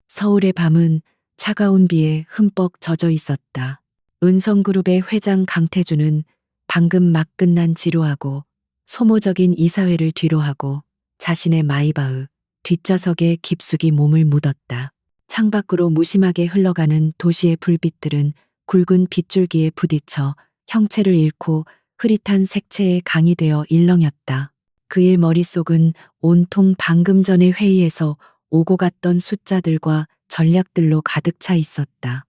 서울의 밤은 차가운 비에 흠뻑 젖어 있었다. 은성그룹의 회장 강태주는 방금 막 끝난 지루하고 소모적인 이사회를 뒤로하고 자신의 마이바흐 뒷좌석에 깊숙이 몸을 묻었다. 창밖으로 무심하게 흘러가는 도시의 불빛들은 굵은 빗줄기에 부딪혀 형체를 잃고 흐릿한 색채에 강이 되어 일렁였다. 그의 머릿속은 온통 방금 전의 회의에서 오고 갔던 숫자들과 전략들로 가득 차 있었다.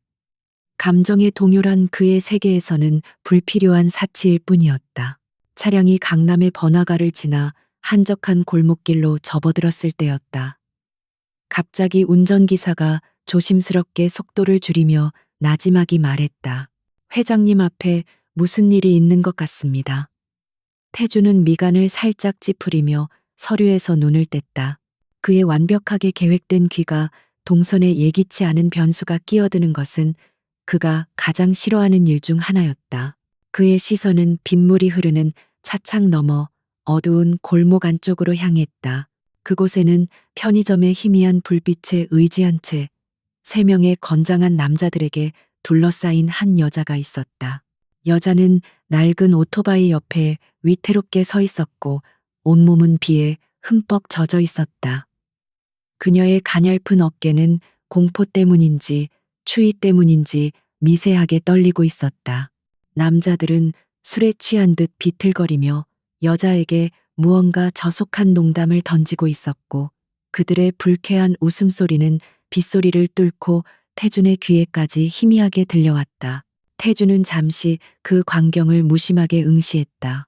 감정에 동요한 그의 세계에서는 불필요한 사치일 뿐이었다. 차량이 강남의 번화가를 지나 한적한 골목길로 접어들었을 때였다. 갑자기 운전기사가 조심스럽게 속도를 줄이며 나지막이 말했다. 회장님 앞에 무슨 일이 있는 것 같습니다. 태주는 미간을 살짝 찌푸리며 서류에서 눈을 뗐다. 그의 완벽하게 계획된 귀가 동선에 예기치 않은 변수가 끼어드는 것은 그가 가장 싫어하는 일 중 하나였다. 그의 시선은 빗물이 흐르는 차창 너머 어두운 골목 안쪽으로 향했다. 그곳에는 편의점의 희미한 불빛에 의지한 채 3명의 건장한 남자들에게 둘러싸인 한 여자가 있었다. 여자는 낡은 오토바이 옆에 위태롭게 서 있었고 온몸은 비에 흠뻑 젖어 있었다. 그녀의 가냘픈 어깨는 공포 때문인지 추위 때문인지 미세하게 떨리고 있었다. 남자들은 술에 취한 듯 비틀거리며 여자에게 무언가 저속한 농담을 던지고 있었고 그들의 불쾌한 웃음소리는 빗소리를 뚫고 태준의 귀에까지 희미하게 들려왔다. 태준은 잠시 그 광경을 무심하게 응시했다.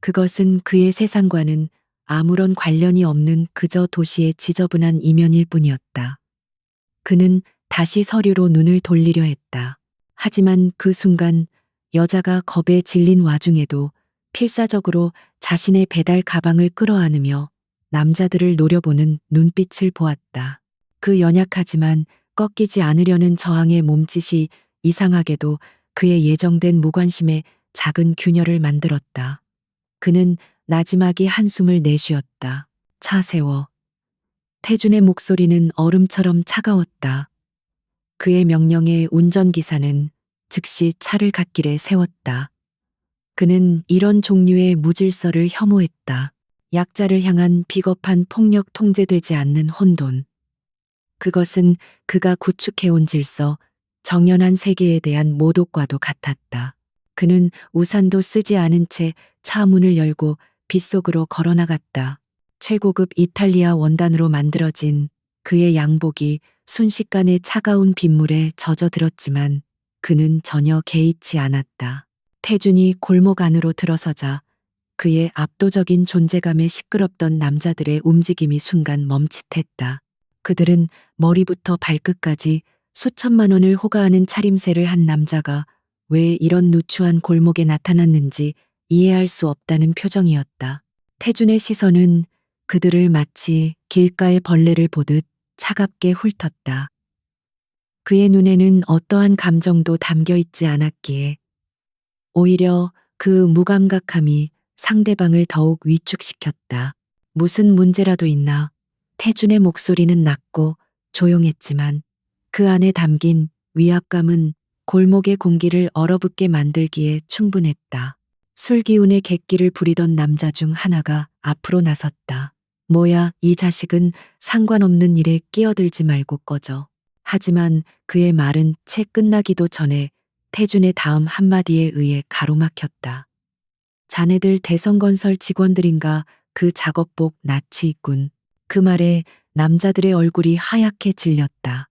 그것은 그의 세상과는 아무런 관련이 없는 그저 도시의 지저분한 이면일 뿐이었다. 그는 다시 서류로 눈을 돌리려 했다. 하지만 그 순간 여자가 겁에 질린 와중에도 필사적으로 자신의 배달 가방을 끌어안으며 남자들을 노려보는 눈빛을 보았다. 그 연약하지만 꺾이지 않으려는 저항의 몸짓이 이상하게도 그의 예정된 무관심에 작은 균열을 만들었다. 그는 나지막이 한숨을 내쉬었다. 차 세워. 태준의 목소리는 얼음처럼 차가웠다. 그의 명령에 운전기사는 즉시 차를 갓길에 세웠다. 그는 이런 종류의 무질서를 혐오했다. 약자를 향한 비겁한 폭력 통제되지 않는 혼돈. 그것은 그가 구축해온 질서, 정연한 세계에 대한 모독과도 같았다. 그는 우산도 쓰지 않은 채 차 문을 열고 빗속으로 걸어나갔다. 최고급 이탈리아 원단으로 만들어진 그의 양복이 순식간에 차가운 빗물에 젖어들었지만 그는 전혀 개의치 않았다. 태준이 골목 안으로 들어서자 그의 압도적인 존재감에 시끄럽던 남자들의 움직임이 순간 멈칫했다. 그들은 머리부터 발끝까지 수천만 원을 호가하는 차림새를 한 남자가 왜 이런 누추한 골목에 나타났는지 이해할 수 없다는 표정이었다. 태준의 시선은 그들을 마치 길가의 벌레를 보듯 차갑게 훑었다. 그의 눈에는 어떠한 감정도 담겨 있지 않았기에 오히려 그 무감각함이 상대방을 더욱 위축시켰다. 무슨 문제라도 있나? 태준의 목소리는 낮고 조용했지만 그 안에 담긴 위압감은 골목의 공기를 얼어붙게 만들기에 충분했다. 술기운의 객기를 부리던 남자 중 하나가 앞으로 나섰다. 뭐야, 이 자식은 상관없는 일에 끼어들지 말고 꺼져. 하지만 그의 말은 채 끝나기도 전에 태준의 다음 한마디에 의해 가로막혔다. 자네들 대성건설 직원들인가? 그 작업복 낯이 있군. 그 말에 남자들의 얼굴이 하얗게 질렸다.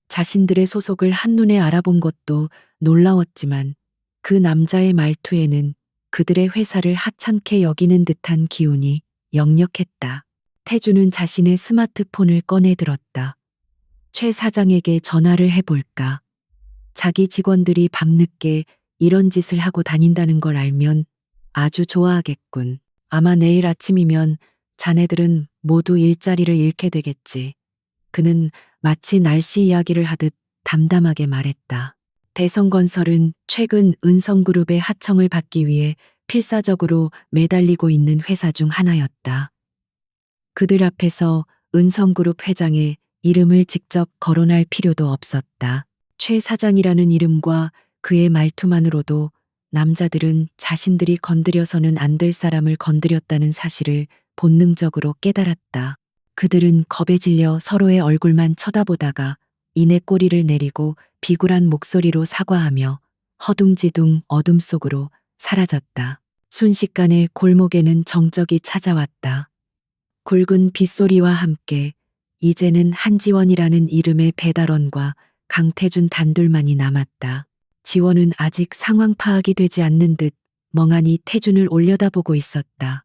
자신들의 소속을 한눈에 알아본 것도 놀라웠지만 그 남자의 말투에는 그들의 회사를 하찮게 여기는 듯한 기운이 역력했다. 태주는 자신의 스마트폰을 꺼내 들었다. 최 사장에게 전화를 해볼까? 자기 직원들이 밤늦게 이런 짓을 하고 다닌다는 걸 알면 아주 좋아하겠군. 아마 내일 아침이면 자네들은 모두 일자리를 잃게 되겠지. 그는 마치 날씨 이야기를 하듯 담담하게 말했다. 대성건설은 최근 은성그룹의 하청을 받기 위해 필사적으로 매달리고 있는 회사 중 하나였다. 그들 앞에서 은성그룹 회장의 이름을 직접 거론할 필요도 없었다. 최 사장이라는 이름과 그의 말투만으로도 남자들은 자신들이 건드려서는 안 될 사람을 건드렸다는 사실을 본능적으로 깨달았다. 그들은 겁에 질려 서로의 얼굴만 쳐다보다가 이내 꼬리를 내리고 비굴한 목소리로 사과하며 허둥지둥 어둠 속으로 사라졌다. 순식간에 골목에는 정적이 찾아왔다. 굵은 빗소리와 함께 이제는 한지원이라는 이름의 배달원과 강태준 단둘만이 남았다. 지원은 아직 상황 파악이 되지 않는 듯 멍하니 태준을 올려다보고 있었다.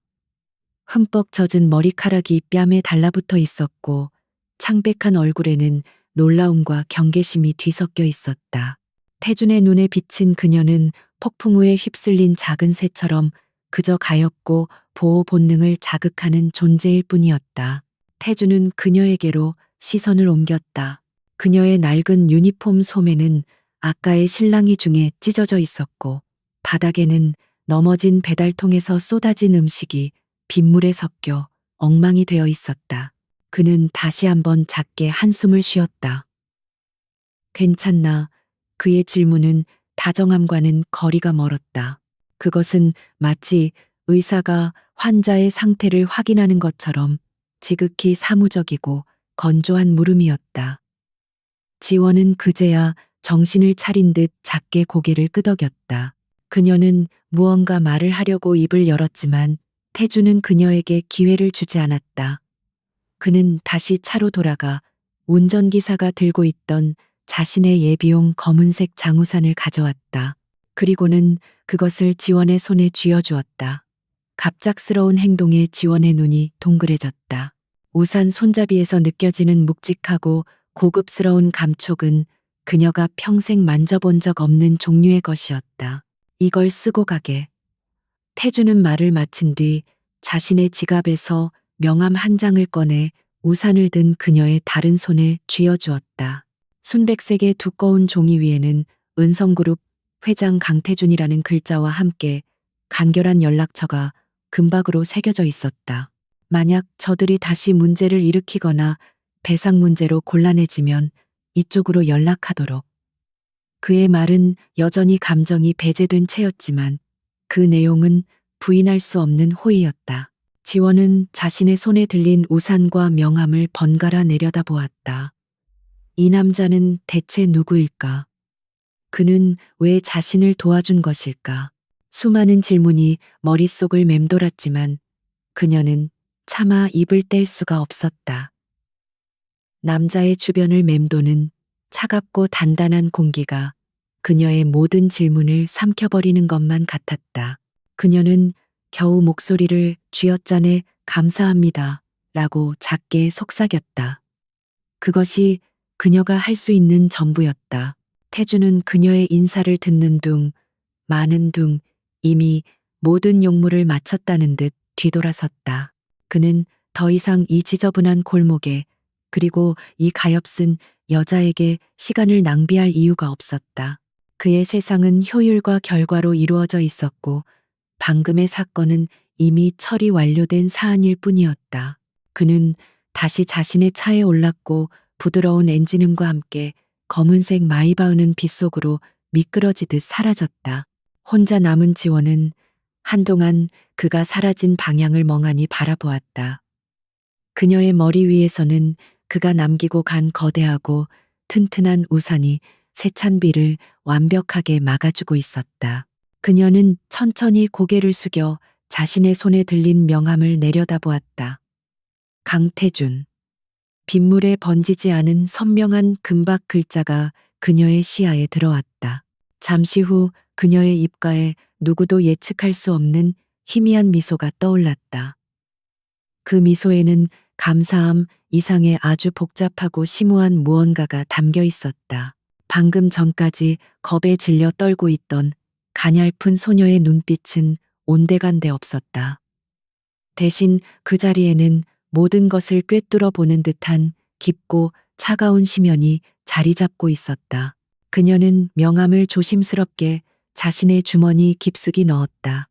흠뻑 젖은 머리카락이 뺨에 달라붙어 있었고 창백한 얼굴에는 놀라움과 경계심이 뒤섞여 있었다. 태준의 눈에 비친 그녀는 폭풍우에 휩쓸린 작은 새처럼 그저 가엾고 보호 본능을 자극하는 존재일 뿐이었다. 태준은 그녀에게로 시선을 옮겼다. 그녀의 낡은 유니폼 소매는 아까의 실랑이 중에 찢어져 있었고 바닥에는 넘어진 배달통에서 쏟아진 음식이 빗물에 섞여 엉망이 되어 있었다. 그는 다시 한번 작게 한숨을 쉬었다. 괜찮나? 그의 질문은 다정함과는 거리가 멀었다. 그것은 마치 의사가 환자의 상태를 확인하는 것처럼 지극히 사무적이고 건조한 물음이었다. 지원은 그제야 정신을 차린 듯 작게 고개를 끄덕였다. 그녀는 무언가 말을 하려고 입을 열었지만 태주는 그녀에게 기회를 주지 않았다. 그는 다시 차로 돌아가 운전기사가 들고 있던 자신의 예비용 검은색 장우산을 가져왔다. 그리고는 그것을 지원의 손에 쥐어주었다. 갑작스러운 행동에 지원의 눈이 동그래졌다. 우산 손잡이에서 느껴지는 묵직하고 고급스러운 감촉은 그녀가 평생 만져본 적 없는 종류의 것이었다. 이걸 쓰고 가게. 태주는 말을 마친 뒤 자신의 지갑에서 명함 한 장을 꺼내 우산을 든 그녀의 다른 손에 쥐어주었다. 순백색의 두꺼운 종이 위에는 은성그룹 회장 강태준이라는 글자와 함께 간결한 연락처가 금박으로 새겨져 있었다. 만약 저들이 다시 문제를 일으키거나 배상 문제로 곤란해지면 이쪽으로 연락하도록. 그의 말은 여전히 감정이 배제된 채였지만 그 내용은 부인할 수 없는 호의였다. 지원은 자신의 손에 들린 우산과 명함을 번갈아 내려다보았다. 이 남자는 대체 누구일까? 그는 왜 자신을 도와준 것일까? 수많은 질문이 머릿속을 맴돌았지만 그녀는 차마 입을 뗄 수가 없었다. 남자의 주변을 맴도는 차갑고 단단한 공기가 그녀의 모든 질문을 삼켜버리는 것만 같았다. 그녀는 겨우 목소리를 쥐어짜내 감사합니다 라고 작게 속삭였다. 그것이 그녀가 할 수 있는 전부였다. 태주는 그녀의 인사를 듣는 둥, 마는 둥, 이미 모든 용무를 마쳤다는 듯 뒤돌아섰다. 그는 더 이상 이 지저분한 골목에 그리고 이 가엾은 여자에게 시간을 낭비할 이유가 없었다. 그의 세상은 효율과 결과로 이루어져 있었고 방금의 사건은 이미 처리 완료된 사안일 뿐이었다. 그는 다시 자신의 차에 올랐고 부드러운 엔진음과 함께 검은색 마이바흐는 빗속으로 미끄러지듯 사라졌다. 혼자 남은 지원은 한동안 그가 사라진 방향을 멍하니 바라보았다. 그녀의 머리 위에서는 그가 남기고 간 거대하고 튼튼한 우산이 세찬 비를 완벽하게 막아주고 있었다. 그녀는 천천히 고개를 숙여 자신의 손에 들린 명함을 내려다보았다. 강태준. 빗물에 번지지 않은 선명한 금박 글자가 그녀의 시야에 들어왔다. 잠시 후 그녀의 입가에 누구도 예측할 수 없는 희미한 미소가 떠올랐다. 그 미소에는 감사함 이상의 아주 복잡하고 심오한 무언가가 담겨 있었다. 방금 전까지 겁에 질려 떨고 있던 가냘픈 소녀의 눈빛은 온데간데 없었다. 대신 그 자리에는 모든 것을 꿰뚫어 보는 듯한 깊고 차가운 심연이 자리 잡고 있었다. 그녀는 명함을 조심스럽게 자신의 주머니 깊숙이 넣었다.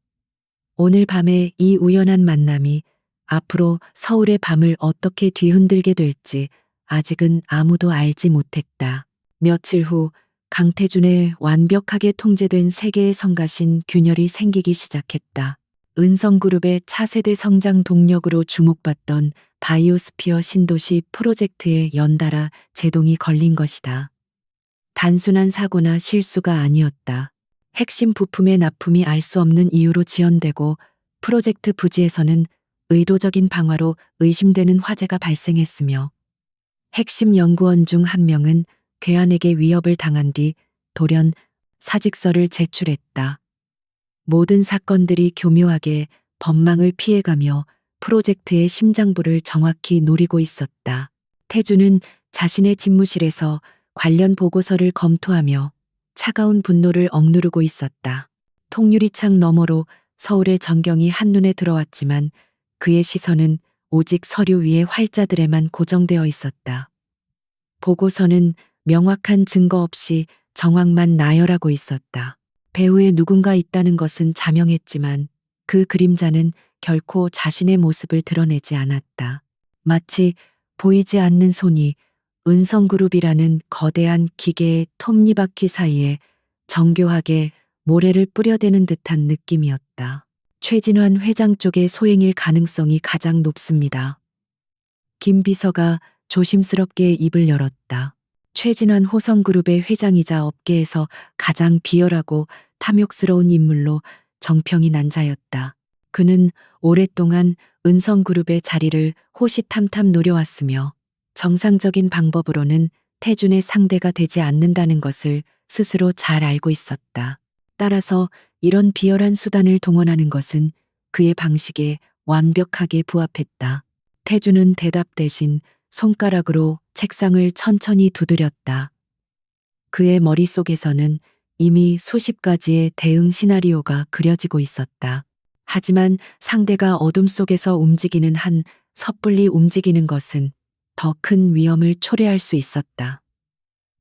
오늘 밤에 이 우연한 만남이 앞으로 서울의 밤을 어떻게 뒤흔들게 될지 아직은 아무도 알지 못했다. 며칠 후 강태준의 완벽하게 통제된 세계의 성가신 균열이 생기기 시작했다. 은성그룹의 차세대 성장 동력으로 주목받던 바이오스피어 신도시 프로젝트에 연달아 제동이 걸린 것이다. 단순한 사고나 실수가 아니었다. 핵심 부품의 납품이 알 수 없는 이유로 지연되고 프로젝트 부지에서는 의도적인 방화로 의심되는 화재가 발생했으며 핵심 연구원 중 한 명은 괴한에게 위협을 당한 뒤 돌연 사직서를 제출했다. 모든 사건들이 교묘하게 법망을 피해가며 프로젝트의 심장부를 정확히 노리고 있었다. 태주는 자신의 집무실에서 관련 보고서를 검토하며 차가운 분노를 억누르고 있었다. 통유리창 너머로 서울의 전경이 한눈에 들어왔지만 그의 시선은 오직 서류 위의 활자들에만 고정되어 있었다. 보고서는 명확한 증거 없이 정황만 나열하고 있었다. 배후에 누군가 있다는 것은 자명했지만 그 그림자는 결코 자신의 모습을 드러내지 않았다. 마치 보이지 않는 손이 은성그룹이라는 거대한 기계의 톱니바퀴 사이에 정교하게 모래를 뿌려대는 듯한 느낌이었다. 최진환 회장 쪽의 소행일 가능성이 가장 높습니다. 김 비서가 조심스럽게 입을 열었다. 최진환 호성그룹의 회장이자 업계에서 가장 비열하고 탐욕스러운 인물로 정평이 난 자였다. 그는 오랫동안 은성그룹의 자리를 호시탐탐 노려왔으며 정상적인 방법으로는 태준의 상대가 되지 않는다는 것을 스스로 잘 알고 있었다. 따라서 이런 비열한 수단을 동원하는 것은 그의 방식에 완벽하게 부합했다. 태준은 대답 대신 손가락으로 책상을 천천히 두드렸다. 그의 머릿속에서는 이미 수십 가지의 대응 시나리오가 그려지고 있었다. 하지만 상대가 어둠 속에서 움직이는 한 섣불리 움직이는 것은 더 큰 위험을 초래할 수 있었다.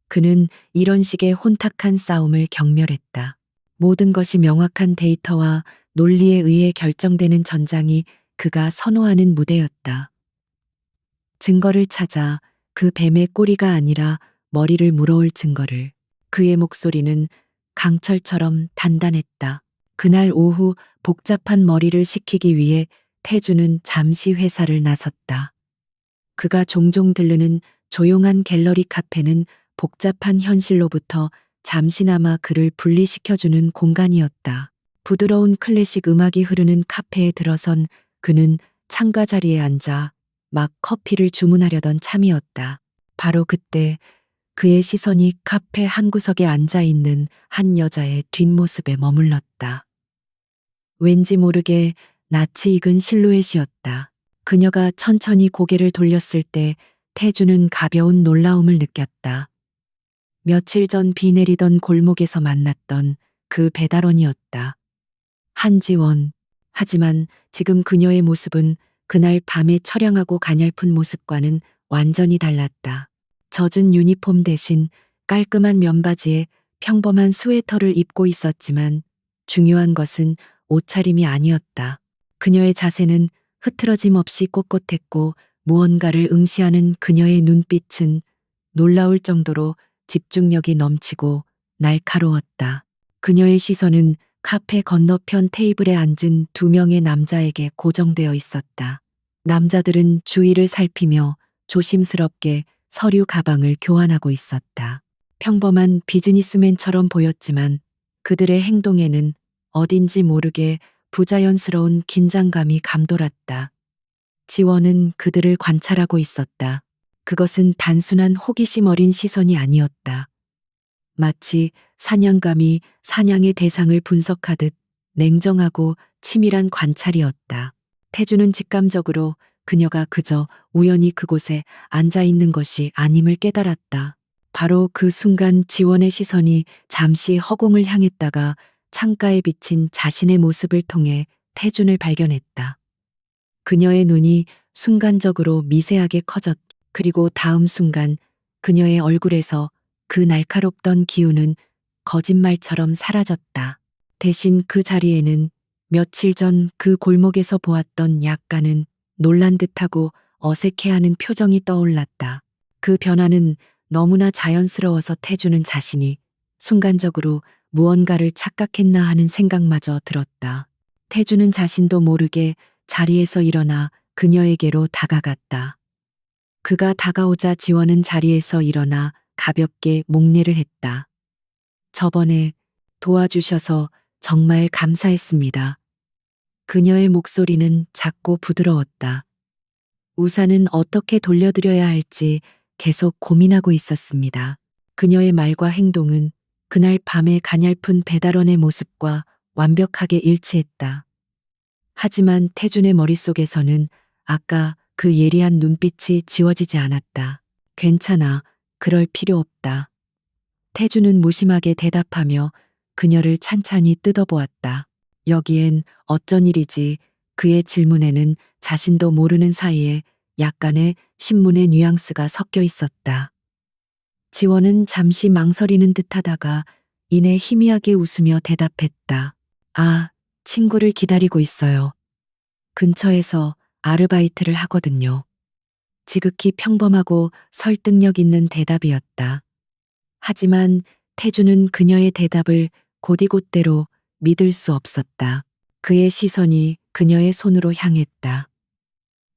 그는 이런 식의 혼탁한 싸움을 경멸했다. 모든 것이 명확한 데이터와 논리에 의해 결정되는 전장이 그가 선호하는 무대였다. 증거를 찾아 그 뱀의 꼬리가 아니라 머리를 물어올 증거를. 그의 목소리는 강철처럼 단단했다. 그날 오후 복잡한 머리를 식히기 위해 태주는 잠시 회사를 나섰다. 그가 종종 들르는 조용한 갤러리 카페는 복잡한 현실로부터 잠시나마 그를 분리시켜주는 공간이었다. 부드러운 클래식 음악이 흐르는 카페에 들어선 그는 창가 자리에 앉아 막 커피를 주문하려던 참이었다. 바로 그때 그의 시선이 카페 한 구석에 앉아 있는 한 여자의 뒷모습에 머물렀다. 왠지 모르게 낯이 익은 실루엣이었다. 그녀가 천천히 고개를 돌렸을 때 태주는 가벼운 놀라움을 느꼈다. 며칠 전 비 내리던 골목에서 만났던 그 배달원이었다. 한지원. 하지만 지금 그녀의 모습은 그날 밤의 처량하고 가냘픈 모습과는 완전히 달랐다. 젖은 유니폼 대신 깔끔한 면바지에 평범한 스웨터를 입고 있었지만 중요한 것은 옷차림이 아니었다. 그녀의 자세는 흐트러짐 없이 꼿꼿했고 무언가를 응시하는 그녀의 눈빛은 놀라울 정도로 집중력이 넘치고 날카로웠다. 그녀의 시선은 카페 건너편 테이블에 앉은 두 명의 남자에게 고정되어 있었다. 남자들은 주위를 살피며 조심스럽게 서류 가방을 교환하고 있었다. 평범한 비즈니스맨처럼 보였지만 그들의 행동에는 어딘지 모르게 부자연스러운 긴장감이 감돌았다. 지원은 그들을 관찰하고 있었다. 그것은 단순한 호기심 어린 시선이 아니었다. 마치 사냥감이 사냥의 대상을 분석하듯 냉정하고 치밀한 관찰이었다. 태주는 직감적으로 그녀가 그저 우연히 그곳에 앉아 있는 것이 아님을 깨달았다. 바로 그 순간 지원의 시선이 잠시 허공을 향했다가 창가에 비친 자신의 모습을 통해 태준을 발견했다. 그녀의 눈이 순간적으로 미세하게 커졌. 그리고 다음 순간 그녀의 얼굴에서 그 날카롭던 기운은 거짓말처럼 사라졌다. 대신 그 자리에는 며칠 전 그 골목에서 보았던 약간은 놀란 듯하고 어색해하는 표정이 떠올랐다. 그 변화는 너무나 자연스러워서 태주는 자신이 순간적으로 무언가를 착각했나 하는 생각마저 들었다. 태주는 자신도 모르게 자리에서 일어나 그녀에게로 다가갔다. 그가 다가오자 지원은 자리에서 일어나 가볍게 목례를 했다. 저번에 도와주셔서 정말 감사했습니다. 그녀의 목소리는 작고 부드러웠다. 우산은 어떻게 돌려드려야 할지 계속 고민하고 있었습니다. 그녀의 말과 행동은 그날 밤의 가냘픈 배달원의 모습과 완벽하게 일치했다. 하지만 태준의 머릿속에서는 아까 그 예리한 눈빛이 지워지지 않았다. 괜찮아. 그럴 필요 없다. 태준은 무심하게 대답하며 그녀를 찬찬히 뜯어보았다. 여기엔 어쩐 일이지? 그의 질문에는 자신도 모르는 사이에 약간의 신문의 뉘앙스가 섞여 있었다. 지원은 잠시 망설이는 듯하다가 이내 희미하게 웃으며 대답했다. 아, 친구를 기다리고 있어요. 근처에서 아르바이트를 하거든요. 지극히 평범하고 설득력 있는 대답이었다. 하지만 태주는 그녀의 대답을 곧이곧대로 믿을 수 없었다. 그의 시선이 그녀의 손으로 향했다.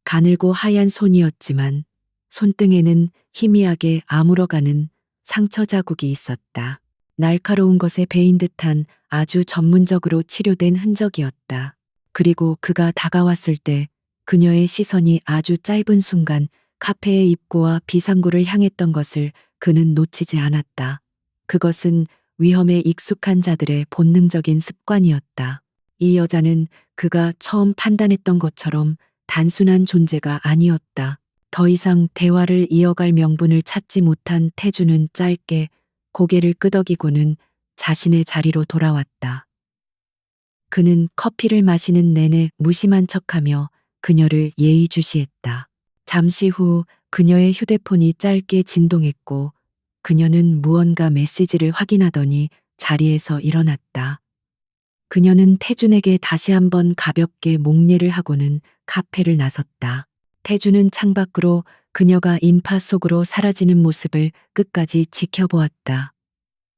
가늘고 하얀 손이었지만 손등에는 희미하게 아물어가는 상처 자국이 있었다. 날카로운 것에 베인 듯한 아주 전문적으로 치료된 흔적이었다. 그리고 그가 다가왔을 때 그녀의 시선이 아주 짧은 순간 카페의 입구와 비상구를 향했던 것을 그는 놓치지 않았다. 그것은 위험에 익숙한 자들의 본능적인 습관이었다. 이 여자는 그가 처음 판단했던 것처럼 단순한 존재가 아니었다. 더 이상 대화를 이어갈 명분을 찾지 못한 태주는 짧게 고개를 끄덕이고는 자신의 자리로 돌아왔다. 그는 커피를 마시는 내내 무심한 척하며 그녀를 예의주시했다. 잠시 후 그녀의 휴대폰이 짧게 진동했고 그녀는 무언가 메시지를 확인하더니 자리에서 일어났다. 그녀는 태준에게 다시 한번 가볍게 목례를 하고는 카페를 나섰다. 태준은 창밖으로 그녀가 인파 속으로 사라지는 모습을 끝까지 지켜보았다.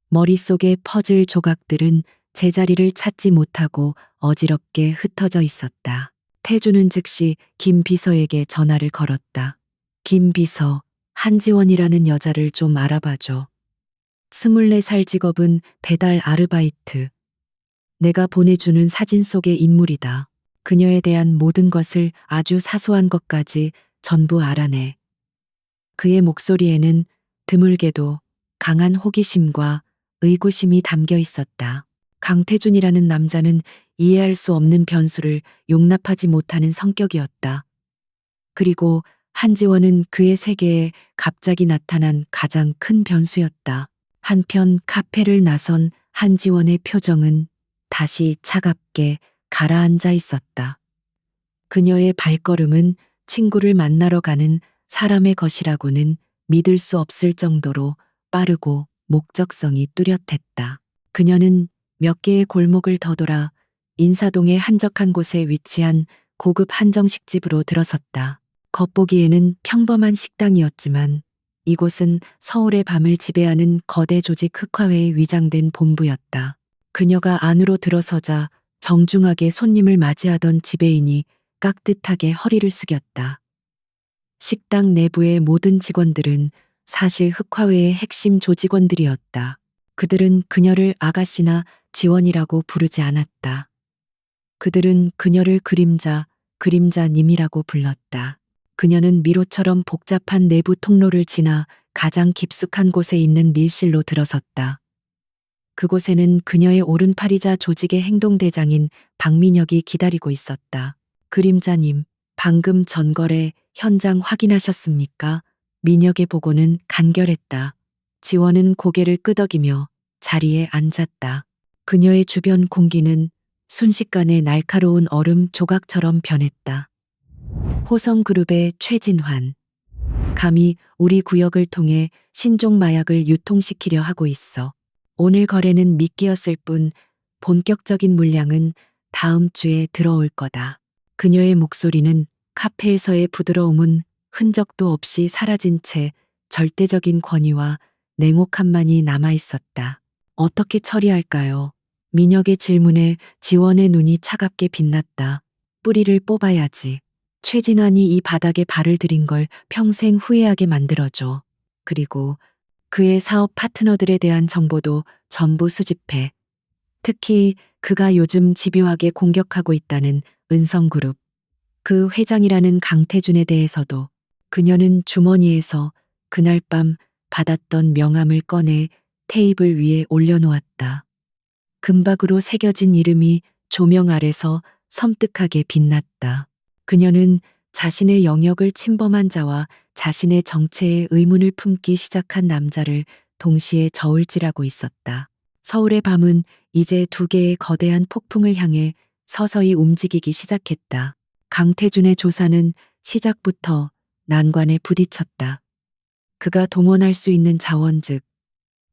머릿속의 퍼즐 조각들은 제자리를 찾지 못하고 어지럽게 흩어져 있었다. 태준은 즉시 김 비서에게 전화를 걸었다. 김 비서, 한지원이라는 여자를 좀 알아봐줘. 24살 직업은 배달 아르바이트. 내가 보내주는 사진 속의 인물이다. 그녀에 대한 모든 것을 아주 사소한 것까지 전부 알아내. 그의 목소리에는 드물게도 강한 호기심과 의구심이 담겨 있었다. 강태준이라는 남자는 이해할 수 없는 변수를 용납하지 못하는 성격이었다. 그리고 한지원은 그의 세계에 갑자기 나타난 가장 큰 변수였다. 한편 카페를 나선 한지원의 표정은 다시 차갑게 가라앉아 있었다. 그녀의 발걸음은 친구를 만나러 가는 사람의 것이라고는 믿을 수 없을 정도로 빠르고 목적성이 뚜렷했다. 그녀는 몇 개의 골목을 더 돌아 인사동의 한적한 곳에 위치한 고급 한정식집으로 들어섰다. 겉보기에는 평범한 식당이었지만 이곳은 서울의 밤을 지배하는 거대 조직 흑화회의 위장된 본부였다. 그녀가 안으로 들어서자 정중하게 손님을 맞이하던 지배인이 깍듯하게 허리를 숙였다. 식당 내부의 모든 직원들은 사실 흑화회의 핵심 조직원들이었다. 그들은 그녀를 아가씨나 지원이라고 부르지 않았다. 그들은 그녀를 그림자님이라고 불렀다. 그녀는 미로처럼 복잡한 내부 통로를 지나 가장 깊숙한 곳에 있는 밀실로 들어섰다. 그곳에는 그녀의 오른팔이자 조직의 행동대장인 박민혁이 기다리고 있었다. 그림자님, 방금 전거래 현장 확인하셨습니까? 민혁의 보고는 간결했다. 지원은 고개를 끄덕이며 자리에 앉았다. 그녀의 주변 공기는 순식간에 날카로운 얼음 조각처럼 변했다. 호성그룹의 최진환. 감히 우리 구역을 통해 신종 마약을 유통시키려 하고 있어. 오늘 거래는 미끼였을 뿐 본격적인 물량은 다음 주에 들어올 거다. 그녀의 목소리는 카페에서의 부드러움은 흔적도 없이 사라진 채 절대적인 권위와 냉혹함만이 남아 있었다. 어떻게 처리할까요? 민혁의 질문에 지원의 눈이 차갑게 빛났다. 뿌리를 뽑아야지. 최진환이 이 바닥에 발을 들인 걸 평생 후회하게 만들어줘. 그리고 그의 사업 파트너들에 대한 정보도 전부 수집해. 특히 그가 요즘 집요하게 공격하고 있다는 은성그룹. 그 회장이라는 강태준에 대해서도. 그녀는 주머니에서 그날 밤 받았던 명함을 꺼내 테이블 위에 올려놓았다. 금박으로 새겨진 이름이 조명 아래서 섬뜩하게 빛났다. 그녀는 자신의 영역을 침범한 자와 자신의 정체에 의문을 품기 시작한 남자를 동시에 저울질하고 있었다. 서울의 밤은 이제 두 개의 거대한 폭풍을 향해 서서히 움직이기 시작했다. 강태준의 조사는 시작부터 난관에 부딪혔다. 그가 동원할 수 있는 자원 즉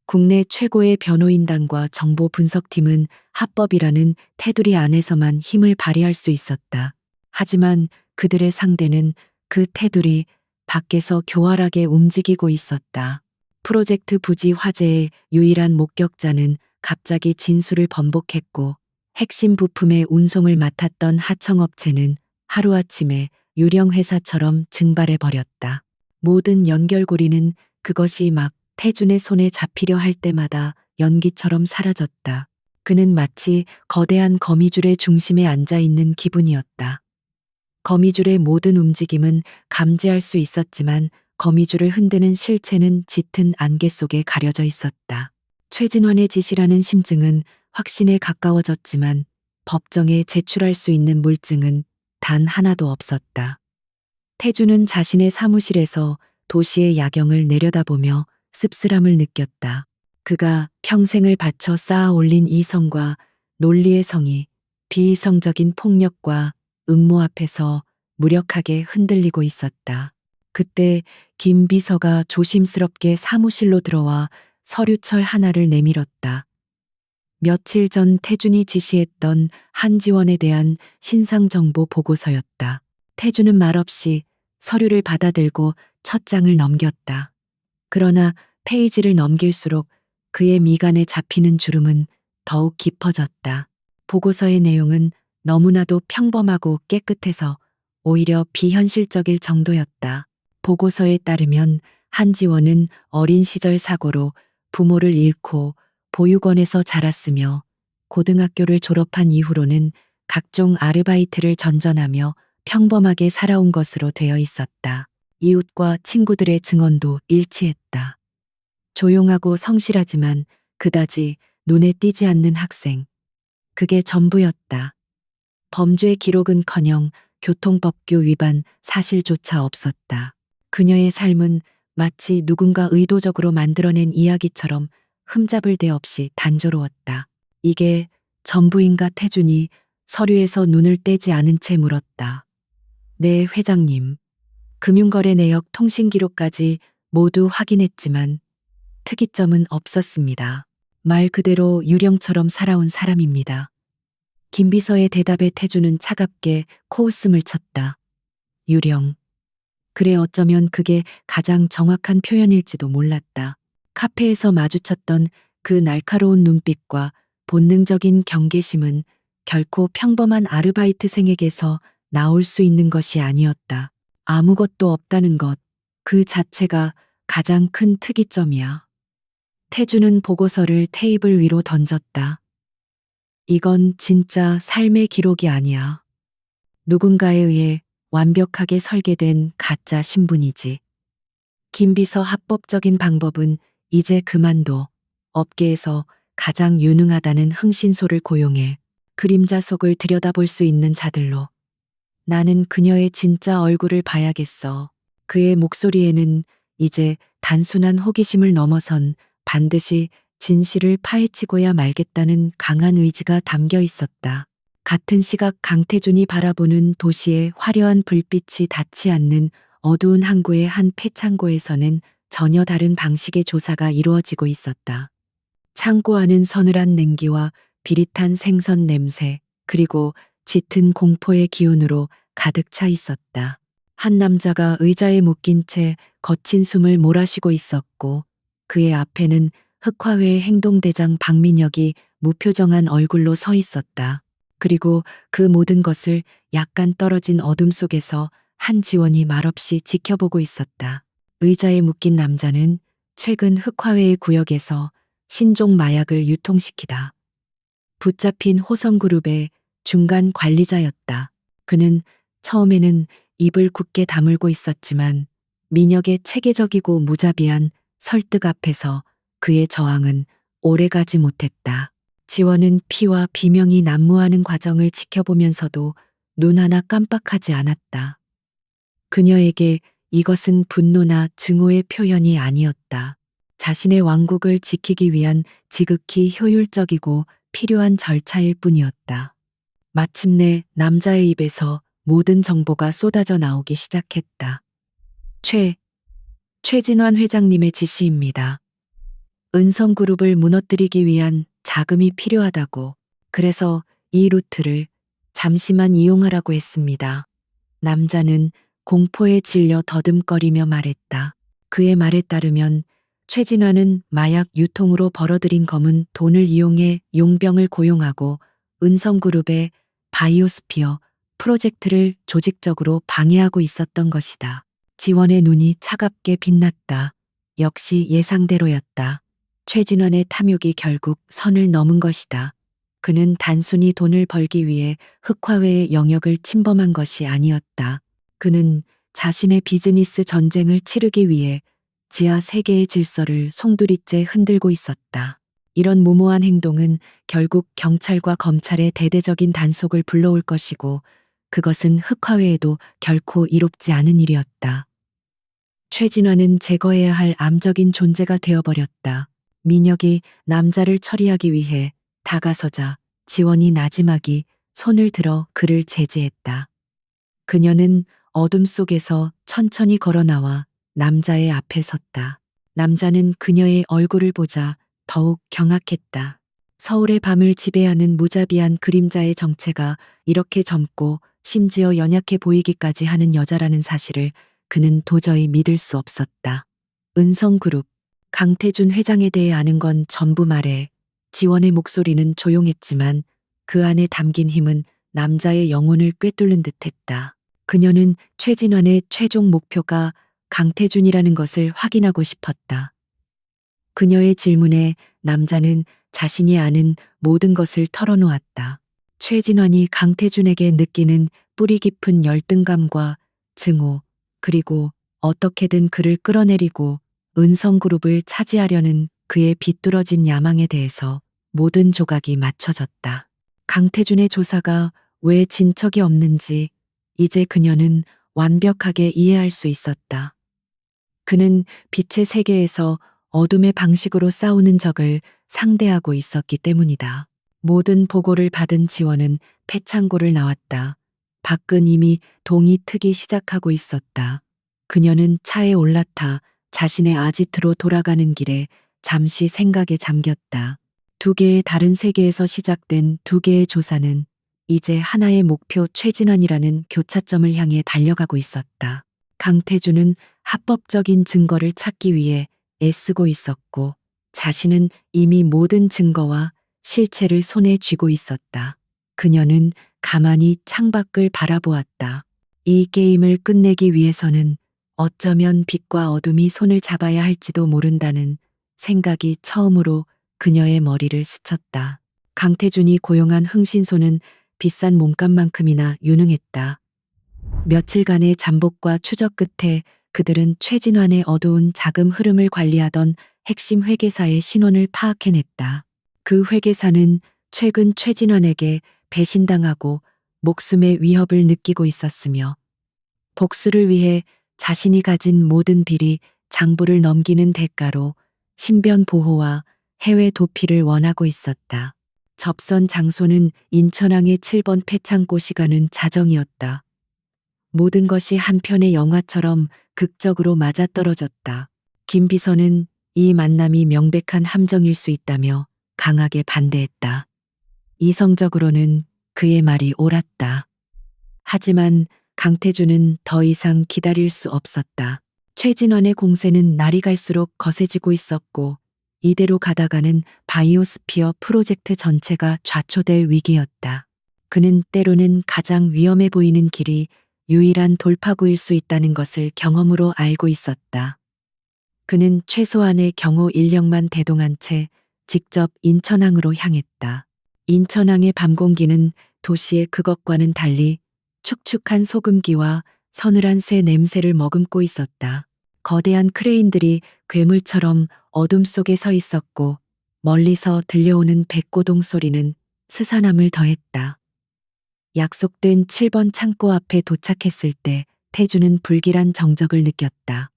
국내 최고의 변호인단과 정보 분석팀은 합법이라는 테두리 안에서만 힘을 발휘할 수 있었다. 하지만 그들의 상대는 그 테두리 밖에서 교활하게 움직이고 있었다. 프로젝트 부지 화재의 유일한 목격자는 갑자기 진술을 번복했고 핵심 부품의 운송을 맡았던 하청업체는 하루아침에 유령 회사처럼 증발해 버렸다. 모든 연결고리는 그것이 막 태준의 손에 잡히려 할 때마다 연기처럼 사라졌다. 그는 마치 거대한 거미줄의 중심에 앉아 있는 기분이었다. 거미줄의 모든 움직임은 감지할 수 있었지만 거미줄을 흔드는 실체는 짙은 안개 속에 가려져 있었다. 최진환의 지시라는 심증은 확신에 가까워졌지만 법정에 제출할 수 있는 물증은 단 하나도 없었다. 태준은 자신의 사무실에서 도시의 야경을 내려다보며 씁쓸함을 느꼈다. 그가 평생을 바쳐 쌓아 올린 이성과 논리의 성이 비이성적인 폭력과 음모 앞에서 무력하게 흔들리고 있었다. 그때 김 비서가 조심스럽게 사무실로 들어와 서류철 하나를 내밀었다. 며칠 전 태준이 지시했던 한지원에 대한 신상정보 보고서였다. 태준은 말없이 서류를 받아들고 첫 장을 넘겼다. 그러나 페이지를 넘길수록 그의 미간에 잡히는 주름은 더욱 깊어졌다. 보고서의 내용은 너무나도 평범하고 깨끗해서 오히려 비현실적일 정도였다. 보고서에 따르면 한지원은 어린 시절 사고로 부모를 잃고 보육원에서 자랐으며 고등학교를 졸업한 이후로는 각종 아르바이트를 전전하며 평범하게 살아온 것으로 되어 있었다. 이웃과 친구들의 증언도 일치했다. 조용하고 성실하지만 그다지 눈에 띄지 않는 학생. 그게 전부였다. 범죄 기록은커녕 교통법규 위반 사실조차 없었다. 그녀의 삶은 마치 누군가 의도적으로 만들어낸 이야기처럼 흠잡을 데 없이 단조로웠다. 이게 전부인가 태준이 서류에서 눈을 떼지 않은 채 물었다. 네, 회장님. 금융거래 내역 통신 기록까지 모두 확인했지만 특이점은 없었습니다. 말 그대로 유령처럼 살아온 사람입니다. 김비서의 대답에 태준은 차갑게 코웃음을 쳤다. 유령. 그래 어쩌면 그게 가장 정확한 표현일지도 몰랐다. 카페에서 마주쳤던 그 날카로운 눈빛과 본능적인 경계심은 결코 평범한 아르바이트생에게서 나올 수 있는 것이 아니었다. 아무것도 없다는 것, 그 자체가 가장 큰 특이점이야. 태준은 보고서를 테이블 위로 던졌다. 이건 진짜 삶의 기록이 아니야. 누군가에 의해 완벽하게 설계된 가짜 신분이지. 김비서 합법적인 방법은 이제 그만둬. 업계에서 가장 유능하다는 흥신소를 고용해 그림자 속을 들여다볼 수 있는 자들로. 나는 그녀의 진짜 얼굴을 봐야겠어. 그의 목소리에는 이제 단순한 호기심을 넘어선 반드시 진실을 파헤치고야 말겠다는 강한 의지가 담겨 있었다. 같은 시각 강태준이 바라보는 도시의 화려한 불빛이 닿지 않는 어두운 항구의 한 폐창고에서는 전혀 다른 방식의 조사가 이루어지고 있었다. 창고 안은 서늘한 냉기와 비릿한 생선 냄새, 그리고 짙은 공포의 기운으로 가득 차 있었다. 한 남자가 의자에 묶인 채 거친 숨을 몰아쉬고 있었고 그의 앞에는 흑화회의 행동대장 박민혁이 무표정한 얼굴로 서 있었다. 그리고 그 모든 것을 약간 떨어진 어둠 속에서 한 지원이 말없이 지켜보고 있었다. 의자에 묶인 남자는 최근 흑화회의 구역에서 신종 마약을 유통시키다 붙잡힌 호성그룹의 중간 관리자였다. 그는 처음에는 입을 굳게 다물고 있었지만 민혁의 체계적이고 무자비한 설득 앞에서 그의 저항은 오래가지 못했다. 지원은 피와 비명이 난무하는 과정을 지켜보면서도 눈 하나 깜빡하지 않았다. 그녀에게 이것은 분노나 증오의 표현이 아니었다. 자신의 왕국을 지키기 위한 지극히 효율적이고 필요한 절차일 뿐이었다. 마침내 남자의 입에서 모든 정보가 쏟아져 나오기 시작했다. 최진환 회장님의 지시입니다. 은성그룹을 무너뜨리기 위한 자금이 필요하다고. 그래서 이 루트를 잠시만 이용하라고 했습니다. 남자는 공포에 질려 더듬거리며 말했다. 그의 말에 따르면 최진환은 마약 유통으로 벌어들인 검은 돈을 이용해 용병을 고용하고 은성그룹의 바이오스피어 프로젝트를 조직적으로 방해하고 있었던 것이다. 지원의 눈이 차갑게 빛났다. 역시 예상대로였다. 최진환의 탐욕이 결국 선을 넘은 것이다. 그는 단순히 돈을 벌기 위해 흑화회의 영역을 침범한 것이 아니었다. 그는 자신의 비즈니스 전쟁을 치르기 위해 지하 세계의 질서를 송두리째 흔들고 있었다. 이런 무모한 행동은 결국 경찰과 검찰의 대대적인 단속을 불러올 것이고 그것은 흑화회에도 결코 이롭지 않은 일이었다. 최진환은 제거해야 할 암적인 존재가 되어버렸다. 민혁이 남자를 처리하기 위해 다가서자 지원이 나지막이 손을 들어 그를 제지했다. 그녀는 어둠 속에서 천천히 걸어 나와 남자의 앞에 섰다. 남자는 그녀의 얼굴을 보자 더욱 경악했다. 서울의 밤을 지배하는 무자비한 그림자의 정체가 이렇게 젊고 심지어 연약해 보이기까지 하는 여자라는 사실을 그는 도저히 믿을 수 없었다. 은성그룹, 강태준 회장에 대해 아는 건 전부 말해. 지원의 목소리는 조용했지만 그 안에 담긴 힘은 남자의 영혼을 꿰뚫는 듯했다. 그녀는 최진환의 최종 목표가 강태준이라는 것을 확인하고 싶었다. 그녀의 질문에 남자는 자신이 아는 모든 것을 털어놓았다. 최진환이 강태준에게 느끼는 뿌리 깊은 열등감과 증오, 그리고 어떻게든 그를 끌어내리고 은성그룹을 차지하려는 그의 비뚤어진 야망에 대해서 모든 조각이 맞춰졌다. 강태준의 조사가 왜 진척이 없는지 이제 그녀는 완벽하게 이해할 수 있었다. 그는 빛의 세계에서 어둠의 방식으로 싸우는 적을 상대하고 있었기 때문이다. 모든 보고를 받은 지원은 폐창고를 나왔다. 밖은 이미 동이 트기 시작하고 있었다. 그녀는 차에 올라타 자신의 아지트로 돌아가는 길에 잠시 생각에 잠겼다. 두 개의 다른 세계에서 시작된 두 개의 조사는 이제 하나의 목표 최진환이라는 교차점을 향해 달려가고 있었다. 강태준은 합법적인 증거를 찾기 위해 애쓰고 있었고 자신은 이미 모든 증거와 실체를 손에 쥐고 있었다. 그녀는 가만히 창밖을 바라보았다. 이 게임을 끝내기 위해서는 어쩌면 빛과 어둠이 손을 잡아야 할지도 모른다는 생각이 처음으로 그녀의 머리를 스쳤다. 강태준이 고용한 흥신소는 비싼 몸값만큼이나 유능했다. 며칠간의 잠복과 추적 끝에 그들은 최진환의 어두운 자금 흐름을 관리하던 핵심 회계사의 신원을 파악해냈다. 그 회계사는 최근 최진환에게 배신당하고 목숨의 위협을 느끼고 있었으며 복수를 위해 자신이 가진 모든 비리 장부를 넘기는 대가로 신변 보호와 해외 도피를 원하고 있었다. 접선 장소는 인천항의 7번 폐창고 시간은 자정이었다. 모든 것이 한 편의 영화처럼 극적으로 맞아떨어졌다. 김 비서는 이 만남이 명백한 함정일 수 있다며 강하게 반대했다. 이성적으로는 그의 말이 옳았다. 하지만 강태주는 더 이상 기다릴 수 없었다. 최진원의 공세는 날이 갈수록 거세지고 있었고 이대로 가다가는 바이오스피어 프로젝트 전체가 좌초될 위기였다. 그는 때로는 가장 위험해 보이는 길이 유일한 돌파구일 수 있다는 것을 경험으로 알고 있었다. 그는 최소한의 경호 인력만 대동한 채 직접 인천항으로 향했다. 인천항의 밤 공기는 도시의 그것과는 달리 축축한 소금기와 서늘한 쇠 냄새를 머금고 있었다. 거대한 크레인들이 괴물처럼 어둠 속에 서 있었고 멀리서 들려오는 백고동 소리는 스산함을 더했다. 약속된 7번 창고 앞에 도착했을 때 태주는 불길한 정적을 느꼈다.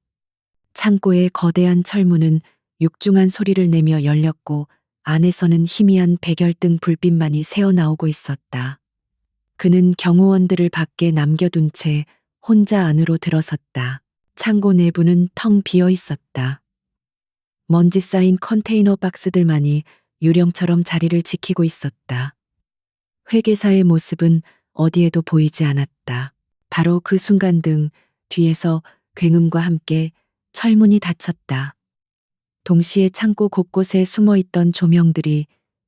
창고의 거대한 철문은 육중한 소리를 내며 열렸고 안에서는 희미한 백열등 불빛만이 새어나오고 있었다. 그는 경호원들을 밖에 남겨둔 채 혼자 안으로 들어섰다. 창고 내부는 텅 비어 있었다. 먼지 쌓인 컨테이너 박스들만이 유령처럼 자리를 지키고 있었다. 회계사의 모습은 어디에도 보이지 않았다. 바로 그 순간 등 뒤에서 굉음과 함께 철문이 닫혔다. 동시에 창고 곳곳에 숨어있던 조명들이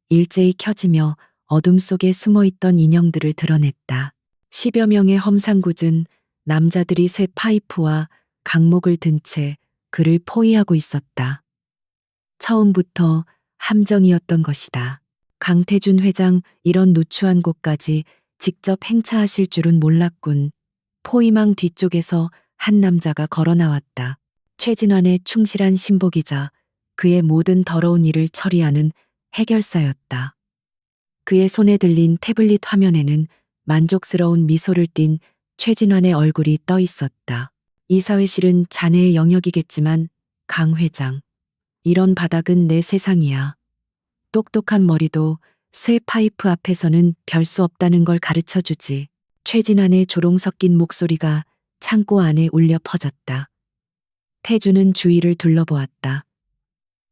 일제히 켜지며 어둠 속에 숨어있던 인형들을 드러냈다. 10여 명의 험상궂은 남자들이 쇠 파이프와 강목을 든 채 그를 포위하고 있었다. 처음부터 함정이었던 것이다. 강태준 회장 이런 누추한 곳까지 직접 행차하실 줄은 몰랐군. 포위망 뒤쪽에서 한 남자가 걸어 나왔다. 최진환의 충실한 신복이자 그의 모든 더러운 일을 처리하는 해결사였다. 그의 손에 들린 태블릿 화면에는 만족스러운 미소를 띤 최진환의 얼굴이 떠 있었다. 이사회실은 자네의 영역이겠지만 강 회장, 이런 바닥은 내 세상이야. 똑똑한 머리도 쇠 파이프 앞에서는 별 수 없다는 걸 가르쳐 주지. 최진환의 조롱 섞인 목소리가 창고 안에 울려 퍼졌다. 태주는 주위를 둘러보았다.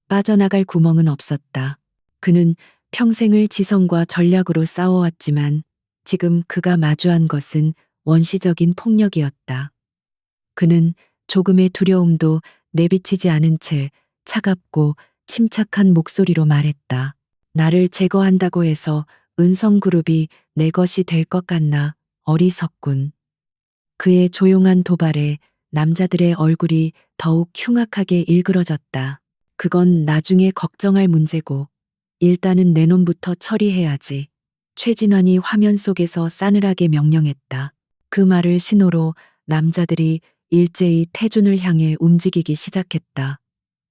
빠져나갈 구멍은 없었다. 그는 평생을 지성과 전략으로 싸워왔지만 지금 그가 마주한 것은 원시적인 폭력이었다. 그는 조금의 두려움도 내비치지 않은 채 차갑고 침착한 목소리로 말했다. 나를 제거한다고 해서 은성그룹이 내 것이 될 것 같나 어리석군. 그의 조용한 도발에 남자들의 얼굴이 더욱 흉악하게 일그러졌다. 그건 나중에 걱정할 문제고 일단은 내 놈부터 처리해야지. 최진환이 화면 속에서 싸늘하게 명령했다. 그 말을 신호로 남자들이 일제히 태준을 향해 움직이기 시작했다.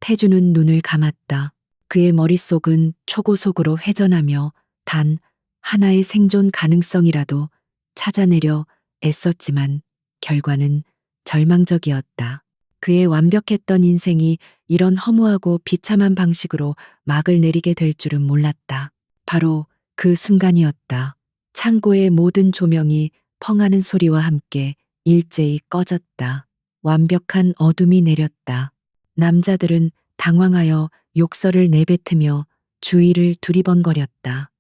태준은 눈을 감았다. 그의 머릿속은 초고속으로 회전하며 단 하나의 생존 가능성이라도 찾아내려 애썼지만 결과는 절망적이었다. 그의 완벽했던 인생이 이런 허무하고 비참한 방식으로 막을 내리게 될 줄은 몰랐다. 바로 그 순간이었다. 창고의 모든 조명이 펑하는 소리와 함께 일제히 꺼졌다. 완벽한 어둠이 내렸다. 남자들은 당황하여 욕설을 내뱉으며 주위를 두리번거렸다.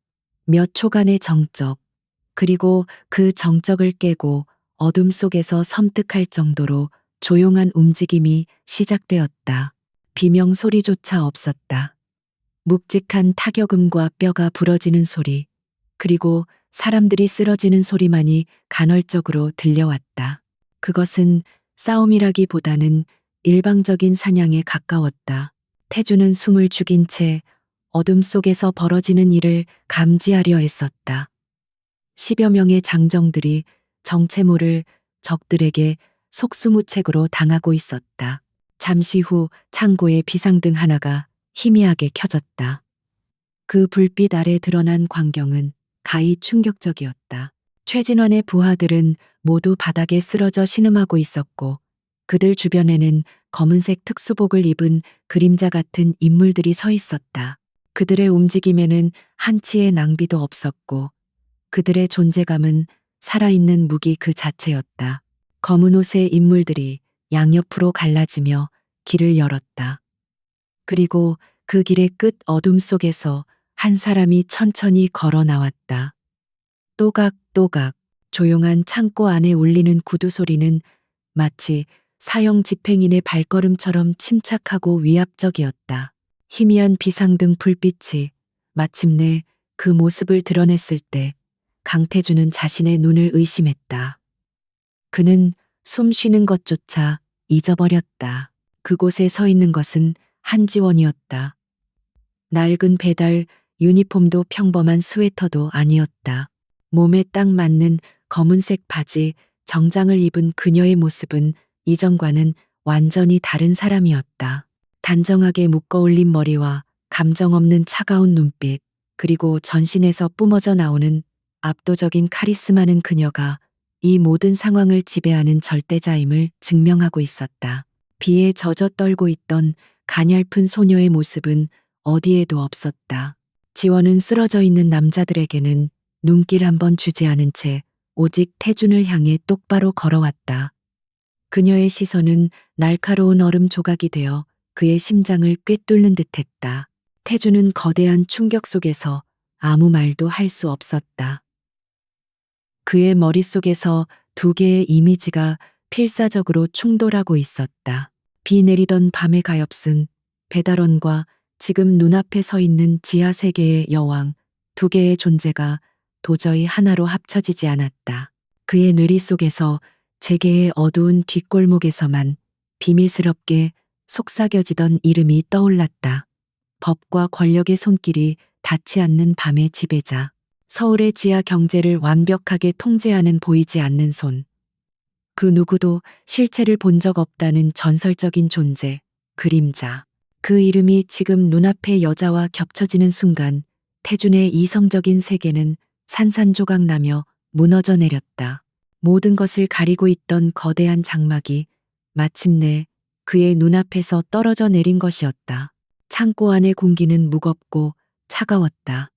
몇 초간의 정적, 그리고 그 정적을 깨고 어둠 속에서 섬뜩할 정도로 조용한 움직임이 시작되었다. 비명 소리조차 없었다. 묵직한 타격음과 뼈가 부러지는 소리, 그리고 사람들이 쓰러지는 소리만이 간헐적으로 들려왔다. 그것은 싸움이라기보다는 일방적인 사냥에 가까웠다. 태주는 숨을 죽인 채 어둠 속에서 벌어지는 일을 감지하려 했었다. 10여 명의 장정들이 정체 모를 적들에게 속수무책으로 당하고 있었다. 잠시 후 창고의 비상등 하나가 희미하게 켜졌다. 그 불빛 아래 드러난 광경은 가히 충격적이었다. 최진환의 부하들은 모두 바닥에 쓰러져 신음하고 있었고 그들 주변에는 검은색 특수복을 입은 그림자 같은 인물들이 서 있었다. 그들의 움직임에는 한치의 낭비도 없었고 그들의 존재감은 살아있는 무기 그 자체였다. 검은 옷의 인물들이 양옆으로 갈라지며 길을 열었다. 그리고 그 길의 끝 어둠 속에서 한 사람이 천천히 걸어 나왔다. 또각또각 조용한 창고 안에 울리는 구두 소리는 마치 사형 집행인의 발걸음처럼 침착하고 위압적이었다. 희미한 비상등 불빛이 마침내 그 모습을 드러냈을 때 강태준은 자신의 눈을 의심했다. 그는 숨 쉬는 것조차 잊어버렸다. 그곳에 서 있는 것은 한지원이었다. 낡은 배달 유니폼도 평범한 스웨터도 아니었다. 몸에 딱 맞는 검은색 바지, 정장을 입은 그녀의 모습은 이전과는 완전히 다른 사람이었다. 단정하게 묶어 올린 머리와 감정 없는 차가운 눈빛, 그리고 전신에서 뿜어져 나오는 압도적인 카리스마는 그녀가 이 모든 상황을 지배하는 절대자임을 증명하고 있었다. 비에 젖어 떨고 있던 가냘픈 소녀의 모습은 어디에도 없었다. 지원은 쓰러져 있는 남자들에게는 눈길 한번 주지 않은 채 오직 태준을 향해 똑바로 걸어왔다. 그녀의 시선은 날카로운 얼음 조각이 되어 그의 심장을 꿰뚫는 듯했다. 태준은 거대한 충격 속에서 아무 말도 할 수 없었다. 그의 머릿속에서 두 개의 이미지가 필사적으로 충돌하고 있었다. 비 내리던 밤의 가엾은 배달원과 지금 눈앞에 서 있는 지하 세계의 여왕, 두 개의 존재가 도저히 하나로 합쳐지지 않았다. 그의 뇌리 속에서 재계의 어두운 뒷골목에서만 비밀스럽게 속삭여지던 이름이 떠올랐다. 법과 권력의 손길이 닿지 않는 밤의 지배자. 서울의 지하 경제를 완벽하게 통제하는 보이지 않는 손. 그 누구도 실체를 본 적 없다는 전설적인 존재, 그림자. 그 이름이 지금 눈앞의 여자와 겹쳐지는 순간 태준의 이성적인 세계는 산산조각 나며 무너져 내렸다. 모든 것을 가리고 있던 거대한 장막이 마침내 그의 눈앞에서 떨어져 내린 것이었다. 창고 안의 공기는 무겁고 차가웠다.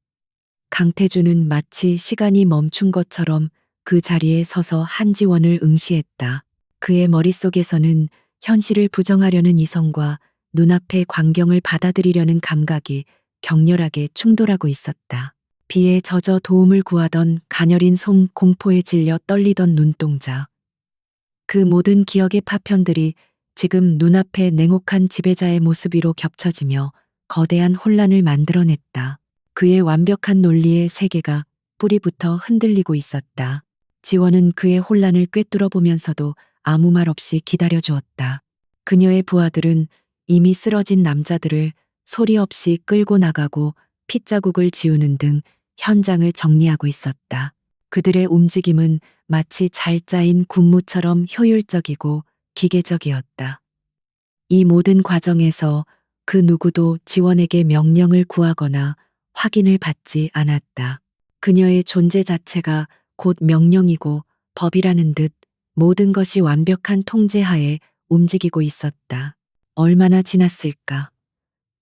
강태준은 마치 시간이 멈춘 것처럼 그 자리에 서서 한지원을 응시했다. 그의 머릿속에서는 현실을 부정하려는 이성과 눈앞의 광경을 받아들이려는 감각이 격렬하게 충돌하고 있었다. 비에 젖어 도움을 구하던 가녀린 손, 공포에 질려 떨리던 눈동자. 그 모든 기억의 파편들이 지금 눈앞의 냉혹한 지배자의 모습 위로 겹쳐지며 거대한 혼란을 만들어냈다. 그의 완벽한 논리의 세계가 뿌리부터 흔들리고 있었다. 지원은 그의 혼란을 꿰뚫어 보면서도 아무 말 없이 기다려 주었다. 그녀의 부하들은 이미 쓰러진 남자들을 소리 없이 끌고 나가고 핏자국을 지우는 등 현장을 정리하고 있었다. 그들의 움직임은 마치 잘 짜인 군무처럼 효율적이고 기계적이었다. 이 모든 과정에서 그 누구도 지원에게 명령을 구하거나 확인을 받지 않았다. 그녀의 존재 자체가 곧 명령이고 법이라는 듯 모든 것이 완벽한 통제하에 움직이고 있었다. 얼마나 지났을까?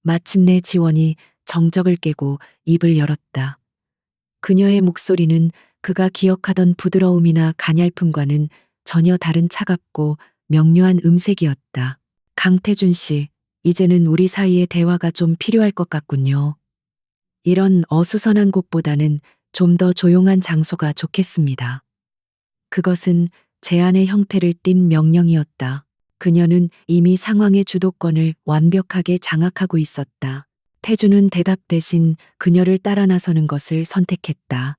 마침내 지원이 정적을 깨고 입을 열었다. 그녀의 목소리는 그가 기억하던 부드러움이나 가냘픔과는 전혀 다른 차갑고 명료한 음색이었다. 강태준 씨, 이제는 우리 사이의 대화가 좀 필요할 것 같군요. 이런 어수선한 곳보다는 좀 더 조용한 장소가 좋겠습니다. 그것은 제안의 형태를 띤 명령이었다. 그녀는 이미 상황의 주도권을 완벽하게 장악하고 있었다. 태준은 대답 대신 그녀를 따라 나서는 것을 선택했다.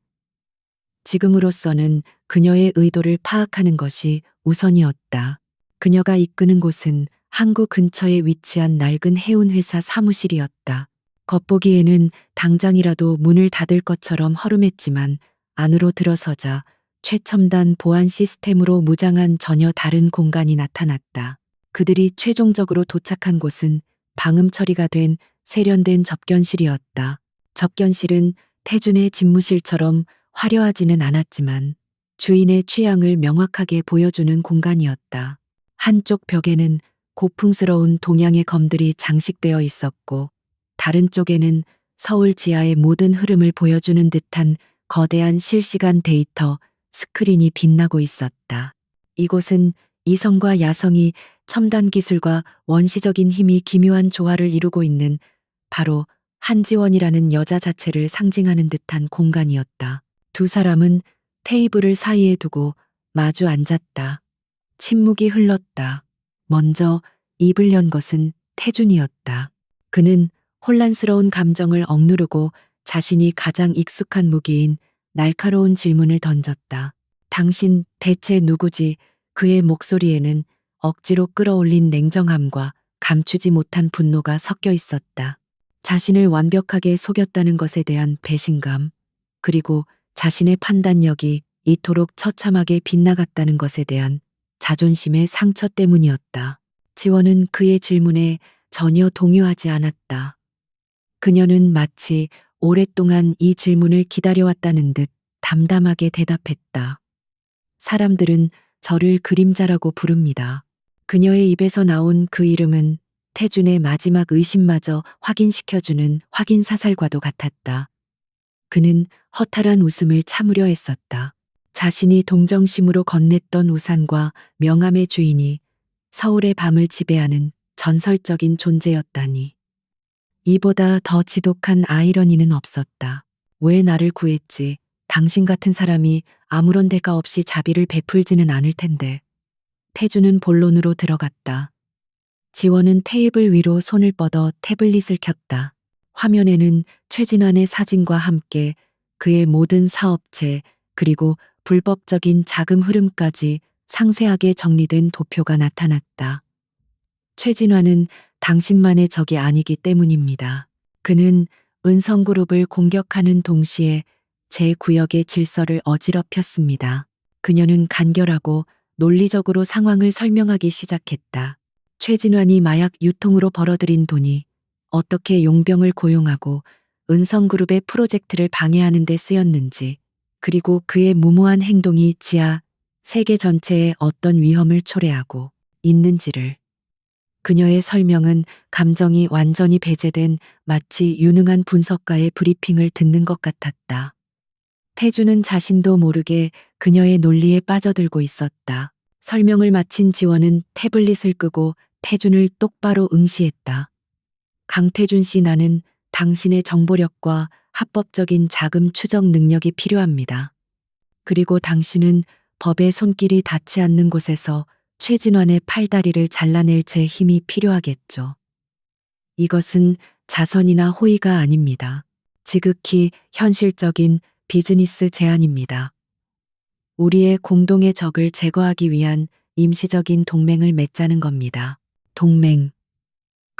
지금으로서는 그녀의 의도를 파악하는 것이 우선이었다. 그녀가 이끄는 곳은 항구 근처에 위치한 낡은 해운회사 사무실이었다. 겉보기에는 당장이라도 문을 닫을 것처럼 허름했지만 안으로 들어서자 최첨단 보안 시스템으로 무장한 전혀 다른 공간이 나타났다. 그들이 최종적으로 도착한 곳은 방음 처리가 된 세련된 접견실이었다. 접견실은 태준의 집무실처럼 화려하지는 않았지만 주인의 취향을 명확하게 보여주는 공간이었다. 한쪽 벽에는 고풍스러운 동양의 검들이 장식되어 있었고 다른 쪽에는 서울 지하의 모든 흐름을 보여주는 듯한 거대한 실시간 데이터 스크린이 빛나고 있었다. 이곳은 이성과 야성이 첨단 기술과 원시적인 힘이 기묘한 조화를 이루고 있는 바로 한지원이라는 여자 자체를 상징하는 듯한 공간이었다. 두 사람은 테이블을 사이에 두고 마주 앉았다. 침묵이 흘렀다. 먼저 입을 연 것은 태준이었다. 그는 혼란스러운 감정을 억누르고 자신이 가장 익숙한 무기인 날카로운 질문을 던졌다. 당신 대체 누구지? 그의 목소리에는 억지로 끌어올린 냉정함과 감추지 못한 분노가 섞여 있었다. 자신을 완벽하게 속였다는 것에 대한 배신감, 그리고 자신의 판단력이 이토록 처참하게 빗나갔다는 것에 대한 자존심의 상처 때문이었다. 지원은 그의 질문에 전혀 동요하지 않았다. 그녀는 마치 오랫동안 이 질문을 기다려왔다는 듯 담담하게 대답했다. 사람들은 저를 그림자라고 부릅니다. 그녀의 입에서 나온 그 이름은 태준의 마지막 의심마저 확인시켜주는 확인사살과도 같았다. 그는 허탈한 웃음을 참으려 했었다. 자신이 동정심으로 건넸던 우산과 명함의 주인이 서울의 밤을 지배하는 전설적인 존재였다니. 이보다 더 지독한 아이러니는 없었다. 왜 나를 구했지? 당신 같은 사람이 아무런 대가 없이 자비를 베풀지는 않을 텐데. 태주는 본론으로 들어갔다. 지원은 테이블 위로 손을 뻗어 태블릿을 켰다. 화면에는 최진환의 사진과 함께 그의 모든 사업체 그리고 불법적인 자금 흐름까지 상세하게 정리된 도표가 나타났다. 최진환은 당신만의 적이 아니기 때문입니다. 그는 은성그룹을 공격하는 동시에 제 구역의 질서를 어지럽혔습니다. 그녀는 간결하고 논리적으로 상황을 설명하기 시작했다. 최진환이 마약 유통으로 벌어들인 돈이 어떻게 용병을 고용하고 은성그룹의 프로젝트를 방해하는 데 쓰였는지, 그리고 그의 무모한 행동이 지하 세계 전체에 어떤 위험을 초래하고 있는지를. 그녀의 설명은 감정이 완전히 배제된 마치 유능한 분석가의 브리핑을 듣는 것 같았다. 태주는 자신도 모르게 그녀의 논리에 빠져들고 있었다. 설명을 마친 지원은 태블릿을 끄고 태준을 똑바로 응시했다. 강태준 씨, 나는 당신의 정보력과 합법적인 자금 추적 능력이 필요합니다. 그리고 당신은 법의 손길이 닿지 않는 곳에서 최진환의 팔다리를 잘라낼 제 힘이 필요하겠죠. 이것은 자선이나 호의가 아닙니다. 지극히 현실적인 비즈니스 제안입니다. 우리의 공동의 적을 제거하기 위한 임시적인 동맹을 맺자는 겁니다. 동맹.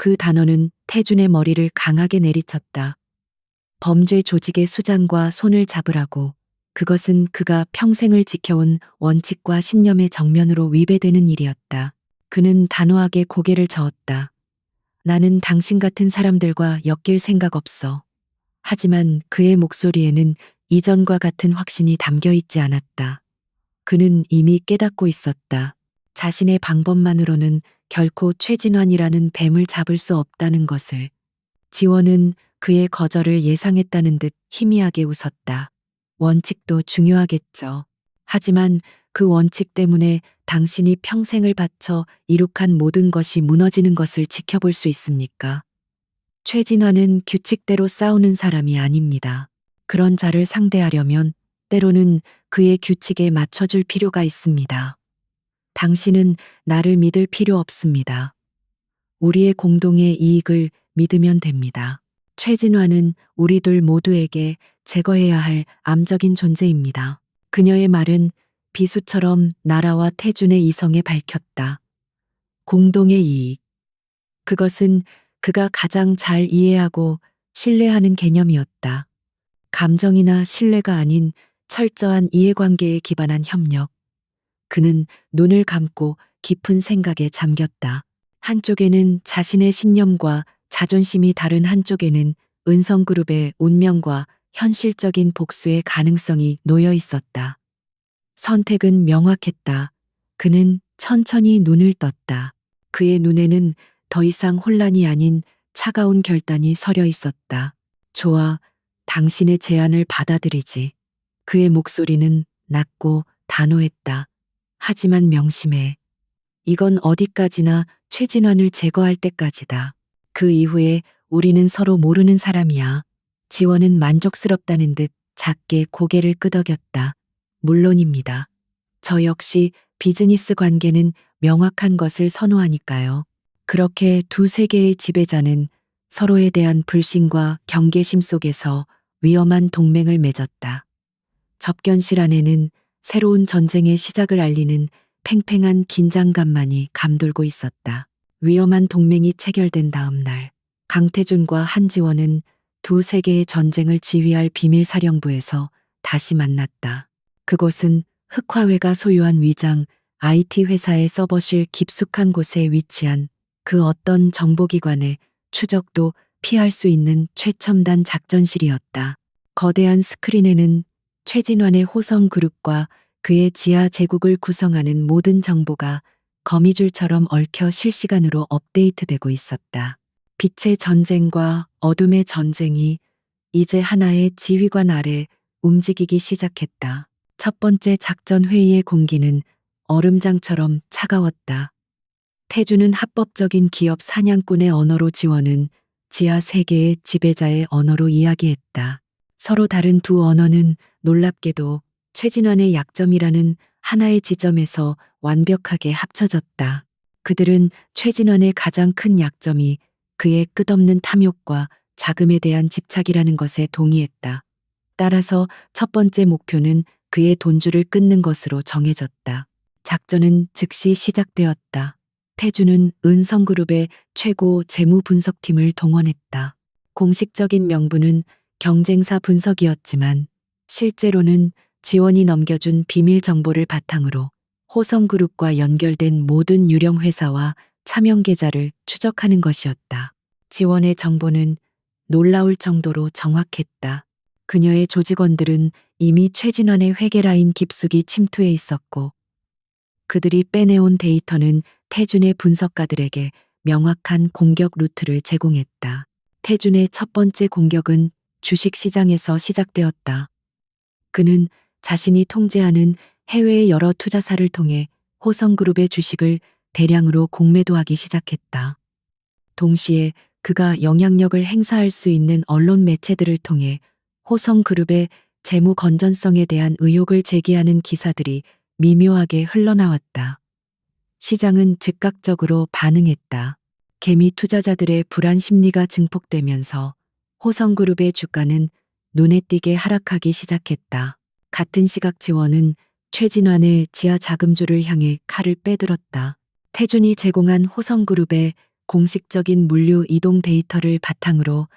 그 단어는 태준의 머리를 강하게 내리쳤다. 범죄 조직의 수장과 손을 잡으라고. 그것은 그가 평생을 지켜온 원칙과 신념의 정면으로 위배되는 일이었다. 그는 단호하게 고개를 저었다. 나는 당신 같은 사람들과 엮일 생각 없어. 하지만 그의 목소리에는 이전과 같은 확신이 담겨 있지 않았다. 그는 이미 깨닫고 있었다. 자신의 방법만으로는 결코 최진환이라는 뱀을 잡을 수 없다는 것을. 지원은 그의 거절을 예상했다는 듯 희미하게 웃었다. 원칙도 중요하겠죠. 하지만 그 원칙 때문에 당신이 평생을 바쳐 이룩한 모든 것이 무너지는 것을 지켜볼 수 있습니까? 최진환은 규칙대로 싸우는 사람이 아닙니다. 그런 자를 상대하려면 때로는 그의 규칙에 맞춰줄 필요가 있습니다. 당신은 나를 믿을 필요 없습니다. 우리의 공동의 이익을 믿으면 됩니다. 최진환은 우리 둘 모두에게 제거해야 할 암적인 존재입니다. 그녀의 말은 비수처럼 나라와 태준의 이성에 밝혔다. 공동의 이익. 그것은 그가 가장 잘 이해하고 신뢰하는 개념이었다. 감정이나 신뢰가 아닌 철저한 이해관계에 기반한 협력. 그는 눈을 감고 깊은 생각에 잠겼다. 한쪽에는 자신의 신념과 자존심이 다른 한쪽에는 은성그룹의 운명과 현실적인 복수의 가능성이 놓여 있었다. 선택은 명확했다. 그는 천천히 눈을 떴다. 그의 눈에는 더 이상 혼란이 아닌 차가운 결단이 서려 있었다. 좋아, 당신의 제안을 받아들이지. 그의 목소리는 낮고 단호했다. 하지만 명심해. 이건 어디까지나 최진환을 제거할 때까지다. 그 이후에 우리는 서로 모르는 사람이야. 지원은 만족스럽다는 듯 작게 고개를 끄덕였다. 물론입니다. 저 역시 비즈니스 관계는 명확한 것을 선호하니까요. 그렇게 두 세계의 지배자는 서로에 대한 불신과 경계심 속에서 위험한 동맹을 맺었다. 접견실 안에는 새로운 전쟁의 시작을 알리는 팽팽한 긴장감만이 감돌고 있었다. 위험한 동맹이 체결된 다음 날, 강태준과 한지원은 두 세계의 전쟁을 지휘할 비밀사령부에서 다시 만났다. 그곳은 흑화회가 소유한 위장 IT 회사의 서버실 깊숙한 곳에 위치한 그 어떤 정보기관의 추적도 피할 수 있는 최첨단 작전실이었다. 거대한 스크린에는 최진환의 호성그룹과 그의 지하 제국을 구성하는 모든 정보가 거미줄처럼 얽혀 실시간으로 업데이트되고 있었다. 빛의 전쟁과 어둠의 전쟁이 이제 하나의 지휘관 아래 움직이기 시작했다. 첫 번째 작전 회의의 공기는 얼음장처럼 차가웠다. 태주는 합법적인 기업 사냥꾼의 언어로 지원은 지하 세계의 지배자의 언어로 이야기했다. 서로 다른 두 언어는 놀랍게도 최진환의 약점이라는 하나의 지점에서 완벽하게 합쳐졌다. 그들은 최진환의 가장 큰 약점이 그의 끝없는 탐욕과 자금에 대한 집착이라는 것에 동의했다. 따라서 첫 번째 목표는 그의 돈줄을 끊는 것으로 정해졌다. 작전은 즉시 시작되었다. 태주는 은성그룹의 최고 재무 분석팀을 동원했다. 공식적인 명분은 경쟁사 분석이었지만 실제로는 지원이 넘겨준 비밀 정보를 바탕으로 호성그룹과 연결된 모든 유령 회사와 차명 계좌를 추적하는 것이었다. 지원의 정보는 놀라울 정도로 정확했다. 그녀의 조직원들은 이미 최진환의 회계라인 깊숙이 침투해 있었고 그들이 빼내온 데이터는 태준의 분석가들에게 명확한 공격 루트를 제공했다. 태준의 첫 번째 공격은 주식시장에서 시작되었다. 그는 자신이 통제하는 해외의 여러 투자사를 통해 호성그룹의 주식을 대량으로 공매도하기 시작했다. 동시에 그가 영향력을 행사할 수 있는 언론 매체들을 통해 호성그룹의 재무 건전성에 대한 의혹을 제기하는 기사들이 미묘하게 흘러나왔다. 시장은 즉각적으로 반응했다. 개미 투자자들의 불안 심리가 증폭되면서 호성그룹의 주가는 눈에 띄게 하락하기 시작했다. 같은 시각 지원은 최진환의 지하 자금줄을 향해 칼을 빼들었다. 태준이 제공한 호성그룹의 공식적인 물류 이동 데이터를 바탕으로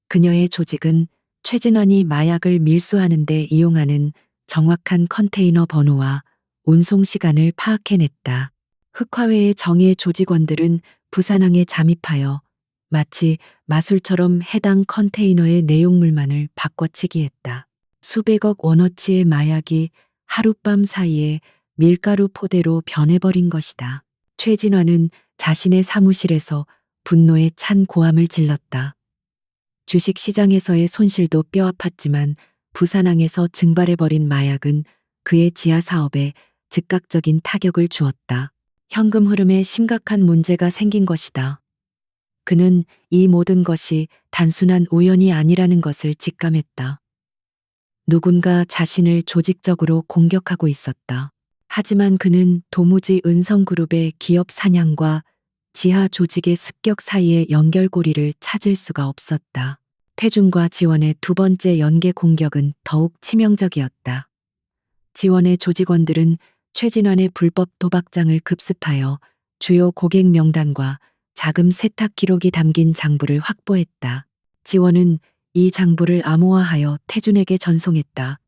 그녀의 조직은 최진환이 마약을 밀수하는 데 이용하는 정확한 컨테이너 번호와 운송 시간을 파악해냈다. 흑화회의 정예 조직원들은 부산항에 잠입하여 마치 마술처럼 해당 컨테이너의 내용물만을 바꿔치기했다. 수백억 원어치의 마약이 하룻밤 사이에 밀가루 포대로 변해버린 것이다. 최진환은 자신의 사무실에서 분노에 찬 고함을 질렀다. 주식시장에서의 손실도 뼈아팠지만 부산항에서 증발해버린 마약은 그의 지하 사업에 즉각적인 타격을 주었다. 현금 흐름에 심각한 문제가 생긴 것이다. 그는 이 모든 것이 단순한 우연이 아니라는 것을 직감했다. 누군가 자신을 조직적으로 공격하고 있었다. 하지만 그는 도무지 은성그룹의 기업 사냥과 지하 조직의 습격 사이의 연결고리를 찾을 수가 없었다. 태준과 지원의 두 번째 연계 공격은 더욱 치명적이었다. 지원의 조직원들은 최진환의 불법 도박장을 급습하여 주요 고객 명단과 자금 세탁 기록이 담긴 장부를 확보했다. 지원은 이 장부를 암호화하여 태준에게 전송했다.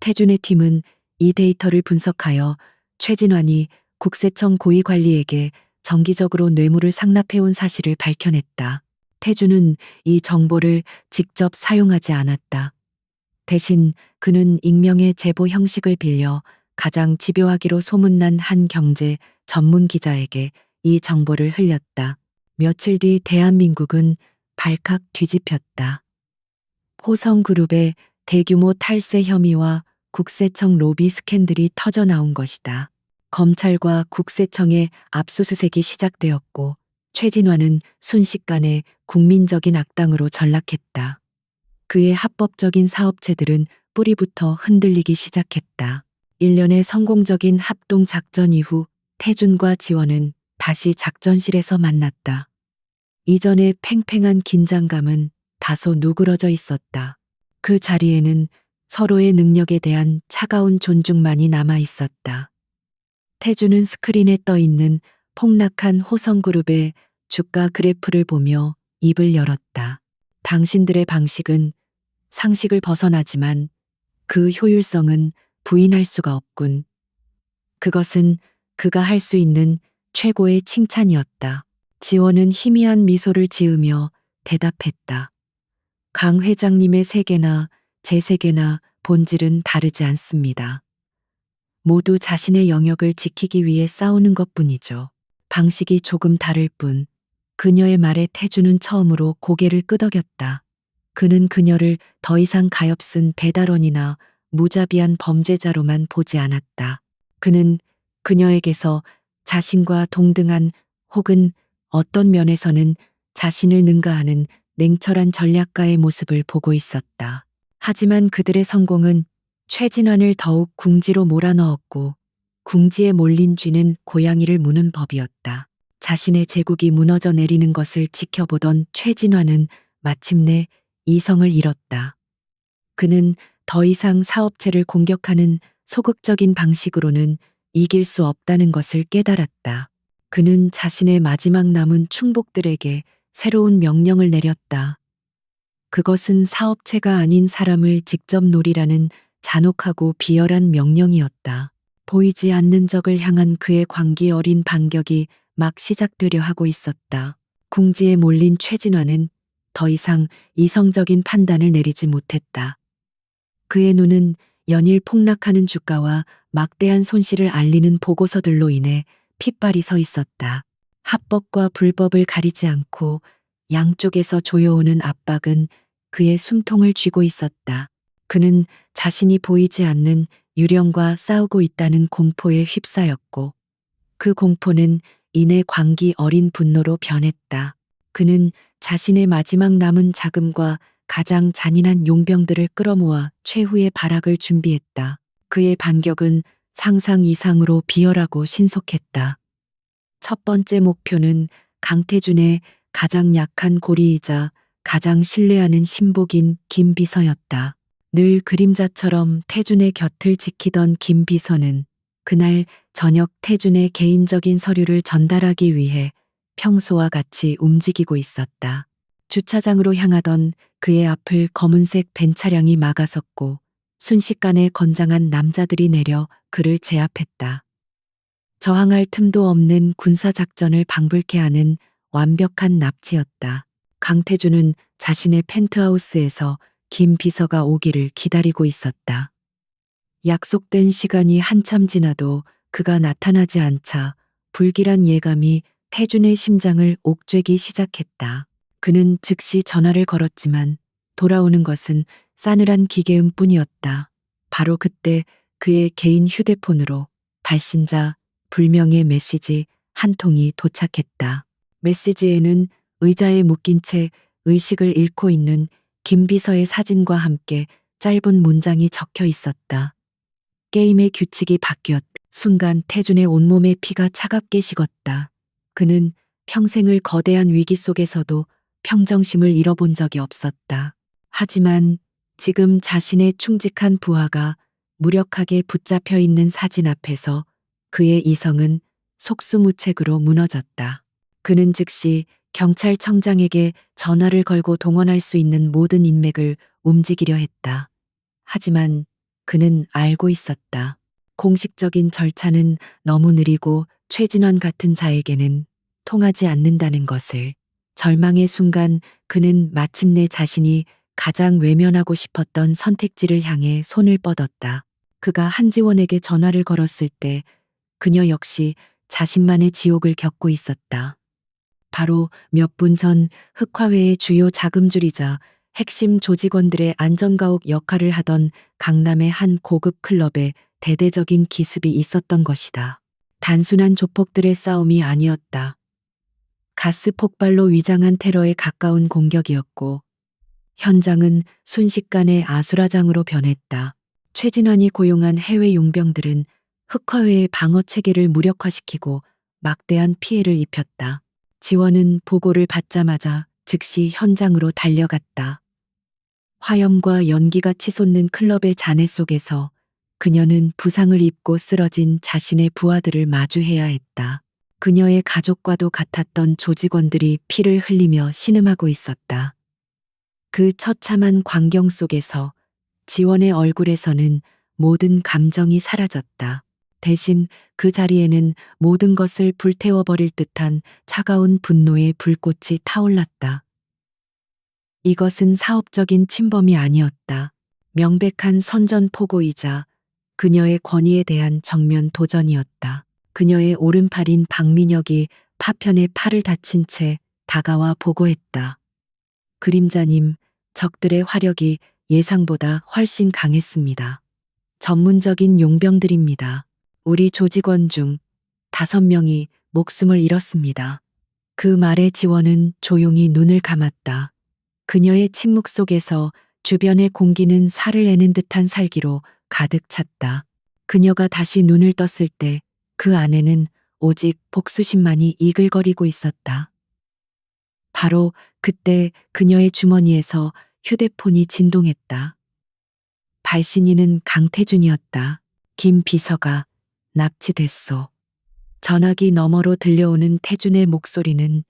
태준의 팀은 이 데이터를 분석하여 최진환이 국세청 고위관리에게 정기적으로 뇌물을 상납해온 사실을 밝혀냈다. 태준은 이 정보를 직접 사용하지 않았다. 대신 그는 익명의 제보 형식을 빌려 가장 집요하기로 소문난 한 경제 전문 기자에게 이 정보를 흘렸다. 며칠 뒤 대한민국은 발칵 뒤집혔다. 호성그룹의 대규모 탈세 혐의와 국세청 로비 스캔들이 터져 나온 것이다. 검찰과 국세청의 압수수색이 시작되었고 최진환은 순식간에 국민적인 악당으로 전락했다. 그의 합법적인 사업체들은 뿌리부터 흔들리기 시작했다. 1년의 성공적인 합동 작전 이후 태준과 지원은 다시 작전실에서 만났다. 이전의 팽팽한 긴장감은 다소 누그러져 있었다. 그 자리에는 서로의 능력에 대한 차가운 존중만이 남아 있었다. 태준은 스크린에 떠 있는 폭락한 호성그룹의 주가 그래프를 보며 입을 열었다. 당신들의 방식은 상식을 벗어나지만 그 효율성은 부인할 수가 없군. 그것은 그가 할 수 있는 최고의 칭찬이었다. 지원은 희미한 미소를 지으며 대답했다. 강 회장님의 세계나 제 세계나 본질은 다르지 않습니다. 모두 자신의 영역을 지키기 위해 싸우는 것뿐이죠. 방식이 조금 다를 뿐. 그녀의 말에 태주는 처음으로 고개를 끄덕였다. 그는 그녀를 더 이상 가엾은 배달원이나 무자비한 범죄자로만 보지 않았다. 그는 그녀에게서 자신과 동등한 혹은 어떤 면에서는 자신을 능가하는 냉철한 전략가의 모습을 보고 있었다. 하지만 그들의 성공은 최진환을 더욱 궁지로 몰아넣었고 궁지에 몰린 쥐는 고양이를 무는 법이었다. 자신의 제국이 무너져 내리는 것을 지켜보던 최진환은 마침내 이성을 잃었다. 그는 더 이상 사업체를 공격하는 소극적인 방식으로는 이길 수 없다는 것을 깨달았다. 그는 자신의 마지막 남은 충복들에게 새로운 명령을 내렸다. 그것은 사업체가 아닌 사람을 직접 노리라는 잔혹하고 비열한 명령이었다. 보이지 않는 적을 향한 그의 광기 어린 반격이 막 시작되려 하고 있었다. 궁지에 몰린 최진화는 더 이상 이성적인 판단을 내리지 못했다. 그의 눈은 연일 폭락하는 주가와 막대한 손실을 알리는 보고서들로 인해 핏발이 서 있었다. 합법과 불법을 가리지 않고 양쪽에서 조여오는 압박은 그의 숨통을 쥐고 있었다. 그는 자신이 보이지 않는 유령과 싸우고 있다는 공포에 휩싸였고 그 공포는 이내 광기 어린 분노로 변했다. 그는 자신의 마지막 남은 자금과 가장 잔인한 용병들을 끌어모아 최후의 발악을 준비했다. 그의 반격은 상상 이상으로 비열하고 신속했다. 첫 번째 목표는 강태준의 가장 약한 고리이자 가장 신뢰하는 신복인 김 비서였다. 늘 그림자처럼 태준의 곁을 지키던 김 비서는 그날 저녁 태준의 개인적인 서류를 전달하기 위해 평소와 같이 움직이고 있었다. 주차장으로 향하던 그의 앞을 검은색 벤 차량이 막아섰고 순식간에 건장한 남자들이 내려 그를 제압했다. 저항할 틈도 없는 군사작전을 방불케 하는 완벽한 납치였다. 강태준은 자신의 펜트하우스에서 김 비서가 오기를 기다리고 있었다. 약속된 시간이 한참 지나도 그가 나타나지 않자 불길한 예감이 태준의 심장을 옥죄기 시작했다. 그는 즉시 전화를 걸었지만 돌아오는 것은 싸늘한 기계음 뿐이었다. 바로 그때 그의 개인 휴대폰으로 발신자 불명의 메시지 한 통이 도착했다. 메시지에는 의자에 묶인 채 의식을 잃고 있는 김 비서의 사진과 함께 짧은 문장이 적혀 있었다. 게임의 규칙이 바뀌었다. 순간 태준의 온몸의 피가 차갑게 식었다. 그는 평생을 거대한 위기 속에서도 평정심을 잃어본 적이 없었다. 하지만 지금 자신의 충직한 부하가 무력하게 붙잡혀 있는 사진 앞에서 그의 이성은 속수무책으로 무너졌다. 그는 즉시 경찰청장에게 전화를 걸고 동원할 수 있는 모든 인맥을 움직이려 했다. 하지만 그는 알고 있었다. 공식적인 절차는 너무 느리고 최진원 같은 자에게는 통하지 않는다는 것을. 절망의 순간 그는 마침내 자신이 가장 외면하고 싶었던 선택지를 향해 손을 뻗었다. 그가 한지원에게 전화를 걸었을 때 그녀 역시 자신만의 지옥을 겪고 있었다. 바로 몇 분 전 흑화회의 주요 자금줄이자 핵심 조직원들의 안전가옥 역할을 하던 강남의 한 고급 클럽에 대대적인 기습이 있었던 것이다. 단순한 조폭들의 싸움이 아니었다. 가스 폭발로 위장한 테러에 가까운 공격이었고 현장은 순식간에 아수라장으로 변했다. 최진환이 고용한 해외 용병들은 흑화회의 방어 체계를 무력화시키고 막대한 피해를 입혔다. 지원은 보고를 받자마자 즉시 현장으로 달려갔다. 화염과 연기가 치솟는 클럽의 잔해 속에서 그녀는 부상을 입고 쓰러진 자신의 부하들을 마주해야 했다. 그녀의 가족과도 같았던 조직원들이 피를 흘리며 신음하고 있었다. 그 처참한 광경 속에서 지원의 얼굴에서는 모든 감정이 사라졌다. 대신 그 자리에는 모든 것을 불태워버릴 듯한 차가운 분노의 불꽃이 타올랐다. 이것은 사업적인 침범이 아니었다. 명백한 선전포고이자 그녀의 권위에 대한 정면 도전이었다. 그녀의 오른팔인 박민혁이 파편에 팔을 다친 채 다가와 보고했다. 그림자님, 적들의 화력이 예상보다 훨씬 강했습니다. 전문적인 용병들입니다. 우리 조직원 중 5명이 목숨을 잃었습니다. 그 말에 지원은 조용히 눈을 감았다. 그녀의 침묵 속에서 주변의 공기는 살을 내는 듯한 살기로 가득 찼다. 그녀가 다시 눈을 떴을 때 그 안에는 오직 복수심만이 이글거리고 있었다. 바로 그때 그녀의 주머니에서 휴대폰이 진동했다. 발신인은 강태준이었다. 김 비서가 납치됐소. 전화기 너머로 들려오는 태준의 목소리는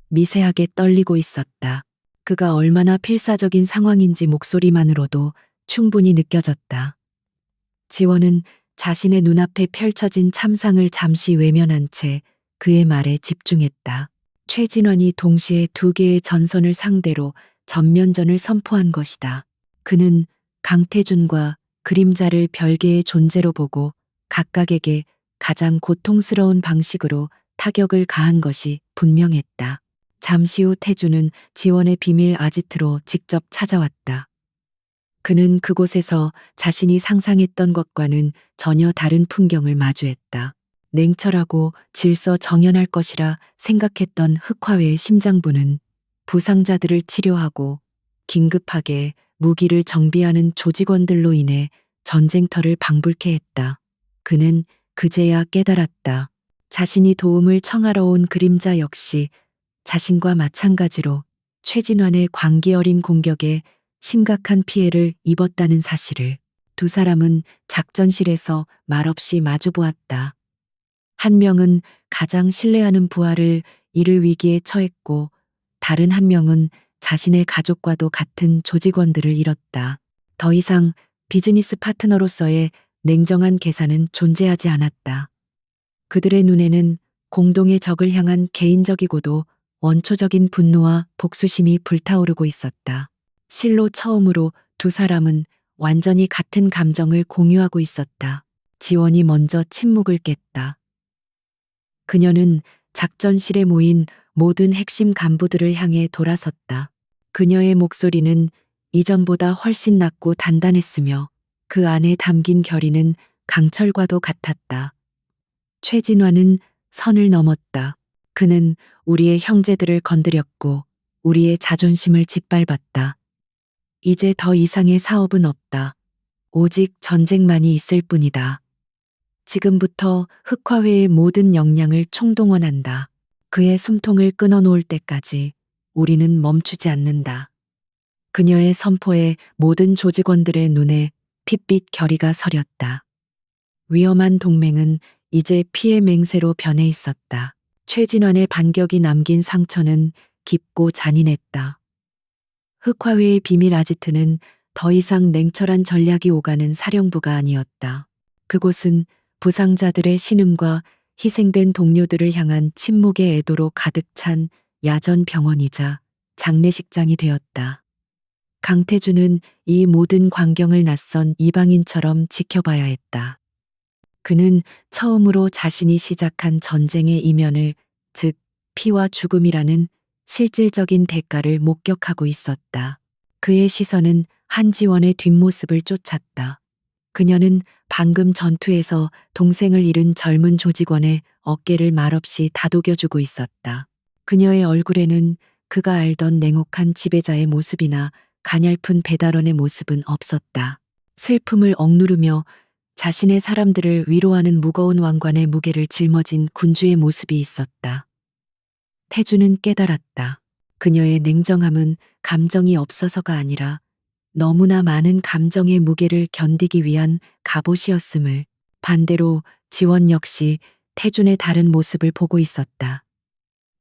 미세하게 떨리고 있었다. 그가 얼마나 필사적인 상황인지 목소리만으로도 충분히 느껴졌다. 지원은 자신의 눈앞에 펼쳐진 참상을 잠시 외면한 채 그의 말에 집중했다. 최진환이 동시에 2개의 전선을 상대로 전면전을 선포한 것이다. 그는 강태준과 그림자를 별개의 존재로 보고 각각에게 가장 고통스러운 방식으로 타격을 가한 것이 분명했다. 잠시 후 태준은 지원의 비밀 아지트로 직접 찾아왔다. 그는 그곳에서 자신이 상상했던 것과는 전혀 다른 풍경을 마주했다. 냉철하고 질서 정연할 것이라 생각했던 흑화회의 심장부는 부상자들을 치료하고 긴급하게 무기를 정비하는 조직원들로 인해 전쟁터를 방불케 했다. 그는 그제야 깨달았다. 자신이 도움을 청하러 온 그림자 역시 자신과 마찬가지로 최진환의 광기 어린 공격에 심각한 피해를 입었다는 사실을. 2 사람은 작전실에서 말없이 마주보았다. 한 명은 가장 신뢰하는 부하를 잃을 위기에 처했고 다른 한 명은 자신의 가족과도 같은 조직원들을 잃었다. 더 이상 비즈니스 파트너로서의 냉정한 계산은 존재하지 않았다. 그들의 눈에는 공동의 적을 향한 개인적이고도 원초적인 분노와 복수심이 불타오르고 있었다. 실로 처음으로 2 사람은 완전히 같은 감정을 공유하고 있었다. 지원이 먼저 침묵을 깼다. 그녀는 작전실에 모인 모든 핵심 간부들을 향해 돌아섰다. 그녀의 목소리는 이전보다 훨씬 낮고 단단했으며 그 안에 담긴 결의는 강철과도 같았다. 최진환은 선을 넘었다. 그는 우리의 형제들을 건드렸고 우리의 자존심을 짓밟았다. 이제 더 이상의 사업은 없다. 오직 전쟁만이 있을 뿐이다. 지금부터 흑화회의 모든 역량을 총동원한다. 그의 숨통을 끊어놓을 때까지 우리는 멈추지 않는다. 그녀의 선포에 모든 조직원들의 눈에 핏빛 결의가 서렸다. 위험한 동맹은 이제 피해 맹세로 변해 있었다. 최진환의 반격이 남긴 상처는 깊고 잔인했다. 흑화회의 비밀 아지트는 더 이상 냉철한 전략이 오가는 사령부가 아니었다. 그곳은 부상자들의 신음과 희생된 동료들을 향한 침묵의 애도로 가득 찬 야전 병원이자 장례식장이 되었다. 강태준은 이 모든 광경을 낯선 이방인처럼 지켜봐야 했다. 그는 처음으로 자신이 시작한 전쟁의 이면을, 즉 피와 죽음이라는 실질적인 대가를 목격하고 있었다. 그의 시선은 한지원의 뒷모습을 쫓았다. 그녀는 방금 전투에서 동생을 잃은 젊은 조직원의 어깨를 말없이 다독여주고 있었다. 그녀의 얼굴에는 그가 알던 냉혹한 지배자의 모습이나 가냘픈 배달원의 모습은 없었다. 슬픔을 억누르며 자신의 사람들을 위로하는 무거운 왕관의 무게를 짊어진 군주의 모습이 있었다. 태주는 깨달았다. 그녀의 냉정함은 감정이 없어서가 아니라 너무나 많은 감정의 무게를 견디기 위한 갑옷이었음을. 반대로 지원 역시 태준의 다른 모습을 보고 있었다.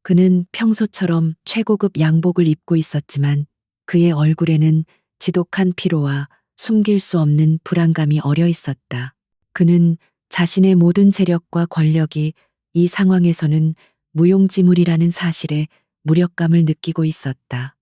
그는 평소처럼 최고급 양복을 입고 있었지만 그의 얼굴에는 지독한 피로와 숨길 수 없는 불안감이 어려 있었다. 그는 자신의 모든 재력과 권력이 이 상황에서는 무용지물이라는 사실에 무력감을 느끼고 있었다.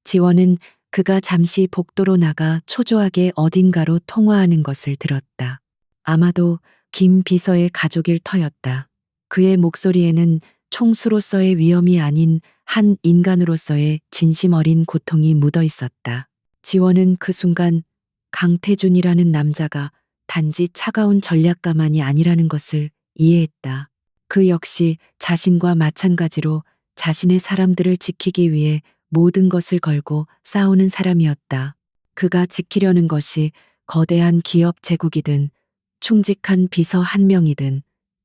지원은 그가 잠시 복도로 나가 초조하게 어딘가로 통화하는 것을 들었다. 아마도 김 비서의 가족일 터였다. 그의 목소리에는 총수로서의 위험이 아닌 한 인간으로서의 진심 어린 고통이 묻어 있었다. 지원은 그 순간 강태준이라는 남자가 단지 차가운 전략가만이 아니라는 것을 이해했다. 그 역시 자신과 마찬가지로 자신의 사람들을 지키기 위해 모든 것을 걸고 싸우는 사람이었다. 그가 지키려는 것이 거대한 기업 제국이든 충직한 비서 한 명이든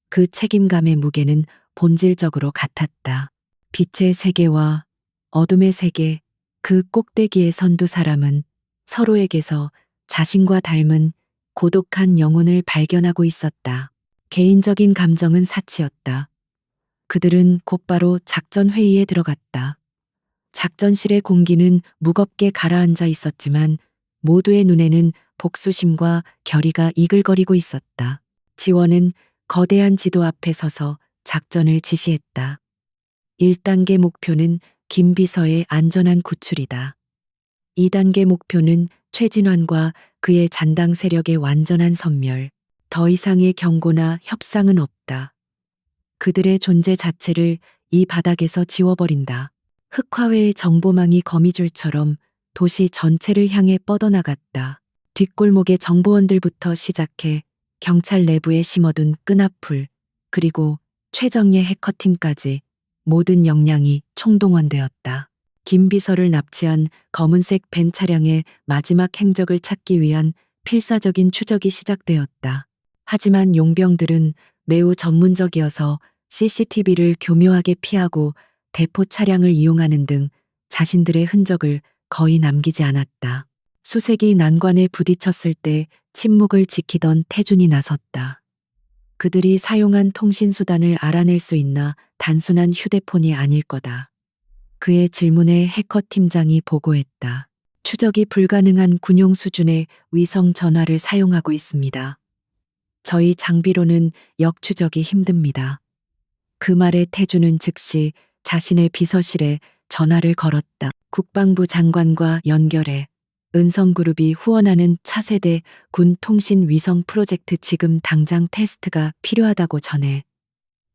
그 책임감의 무게는 본질적으로 같았다. 빛의 세계와 어둠의 세계, 그 꼭대기에 선 두 사람은 서로에게서 자신과 닮은 고독한 영혼을 발견하고 있었다. 개인적인 감정은 사치였다. 그들은 곧바로 작전 회의에 들어갔다. 작전실의 공기는 무겁게 가라앉아 있었지만 모두의 눈에는 복수심과 결의가 이글거리고 있었다. 지원은 거대한 지도 앞에 서서 작전을 지시했다. 1단계 목표는 김 비서의 안전한 구출이다. 2단계 목표는 최진환과 그의 잔당 세력의 완전한 섬멸. 더 이상의 경고나 협상은 없다. 그들의 존재 자체를 이 바닥에서 지워버린다. 흑화회의 정보망이 거미줄처럼 도시 전체를 향해 뻗어나갔다. 뒷골목의 정보원들부터 시작해 경찰 내부에 심어둔 끈앞풀, 그리고 최정예 해커팀까지 모든 역량이 총동원되었다. 김 비서를 납치한 검은색 벤 차량의 마지막 행적을 찾기 위한 필사적인 추적이 시작되었다. 하지만 용병들은 매우 전문적이어서 CCTV를 교묘하게 피하고 대포 차량을 이용하는 등 자신들의 흔적을 거의 남기지 않았다. 수색이 난관에 부딪혔을 때 침묵을 지키던 태준이 나섰다. 그들이 사용한 통신수단을 알아낼 수 있나 단순한 휴대폰이 아닐 거다. 그의 질문에 해커팀장이 보고했다. 추적이 불가능한 군용 수준의 위성 전화를 사용하고 있습니다. 저희 장비로는 역추적이 힘듭니다. 그 말에 태준은 즉시 자신의 비서실에 전화를 걸었다. 국방부 장관과 연결해. 은성그룹이 후원하는 차세대 군 통신 위성 프로젝트 지금 당장 테스트가 필요하다고 전해.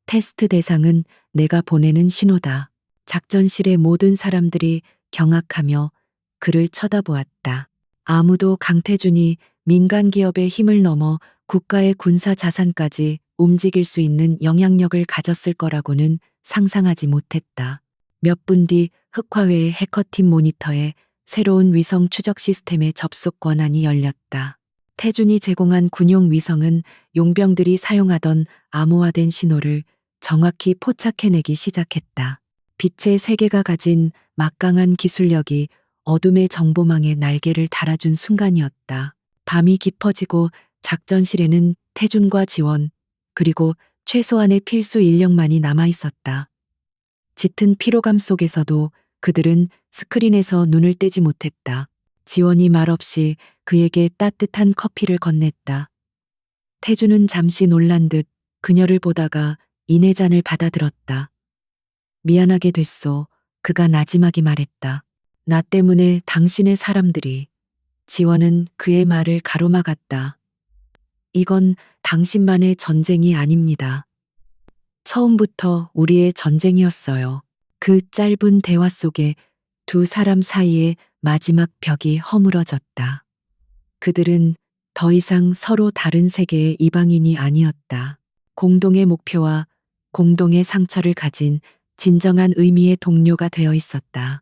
테스트 대상은 내가 보내는 신호다. 작전실의 모든 사람들이 경악하며 그를 쳐다보았다. 아무도 강태준이 민간 기업의 힘을 넘어 국가의 군사 자산까지 움직일 수 있는 영향력을 가졌을 거라고는 상상하지 못했다. 몇 분 뒤 흑화회의 해커팀 모니터에 새로운 위성 추적 시스템의 접속 권한이 열렸다. 태준이 제공한 군용 위성은 용병들이 사용하던 암호화된 신호를 정확히 포착해내기 시작했다. 빛의 세계가 가진 막강한 기술력이 어둠의 정보망에 날개를 달아준 순간이었다. 밤이 깊어지고 작전실에는 태준과 지원, 그리고 최소한의 필수 인력만이 남아 있었다. 짙은 피로감 속에서도 그들은 스크린에서 눈을 떼지 못했다. 지원이 말없이 그에게 따뜻한 커피를 건넸다. 태준은 잠시 놀란 듯 그녀를 보다가 이내 잔을 받아들었다. 미안하게 됐소. 그가 나지막이 말했다. 나 때문에 당신의 사람들이. 지원은 그의 말을 가로막았다. 이건 당신만의 전쟁이 아닙니다. 처음부터 우리의 전쟁이었어요. 그 짧은 대화 속에 두 사람 사이의 마지막 벽이 허물어졌다. 그들은 더 이상 서로 다른 세계의 이방인이 아니었다. 공동의 목표와 공동의 상처를 가진 진정한 의미의 동료가 되어 있었다.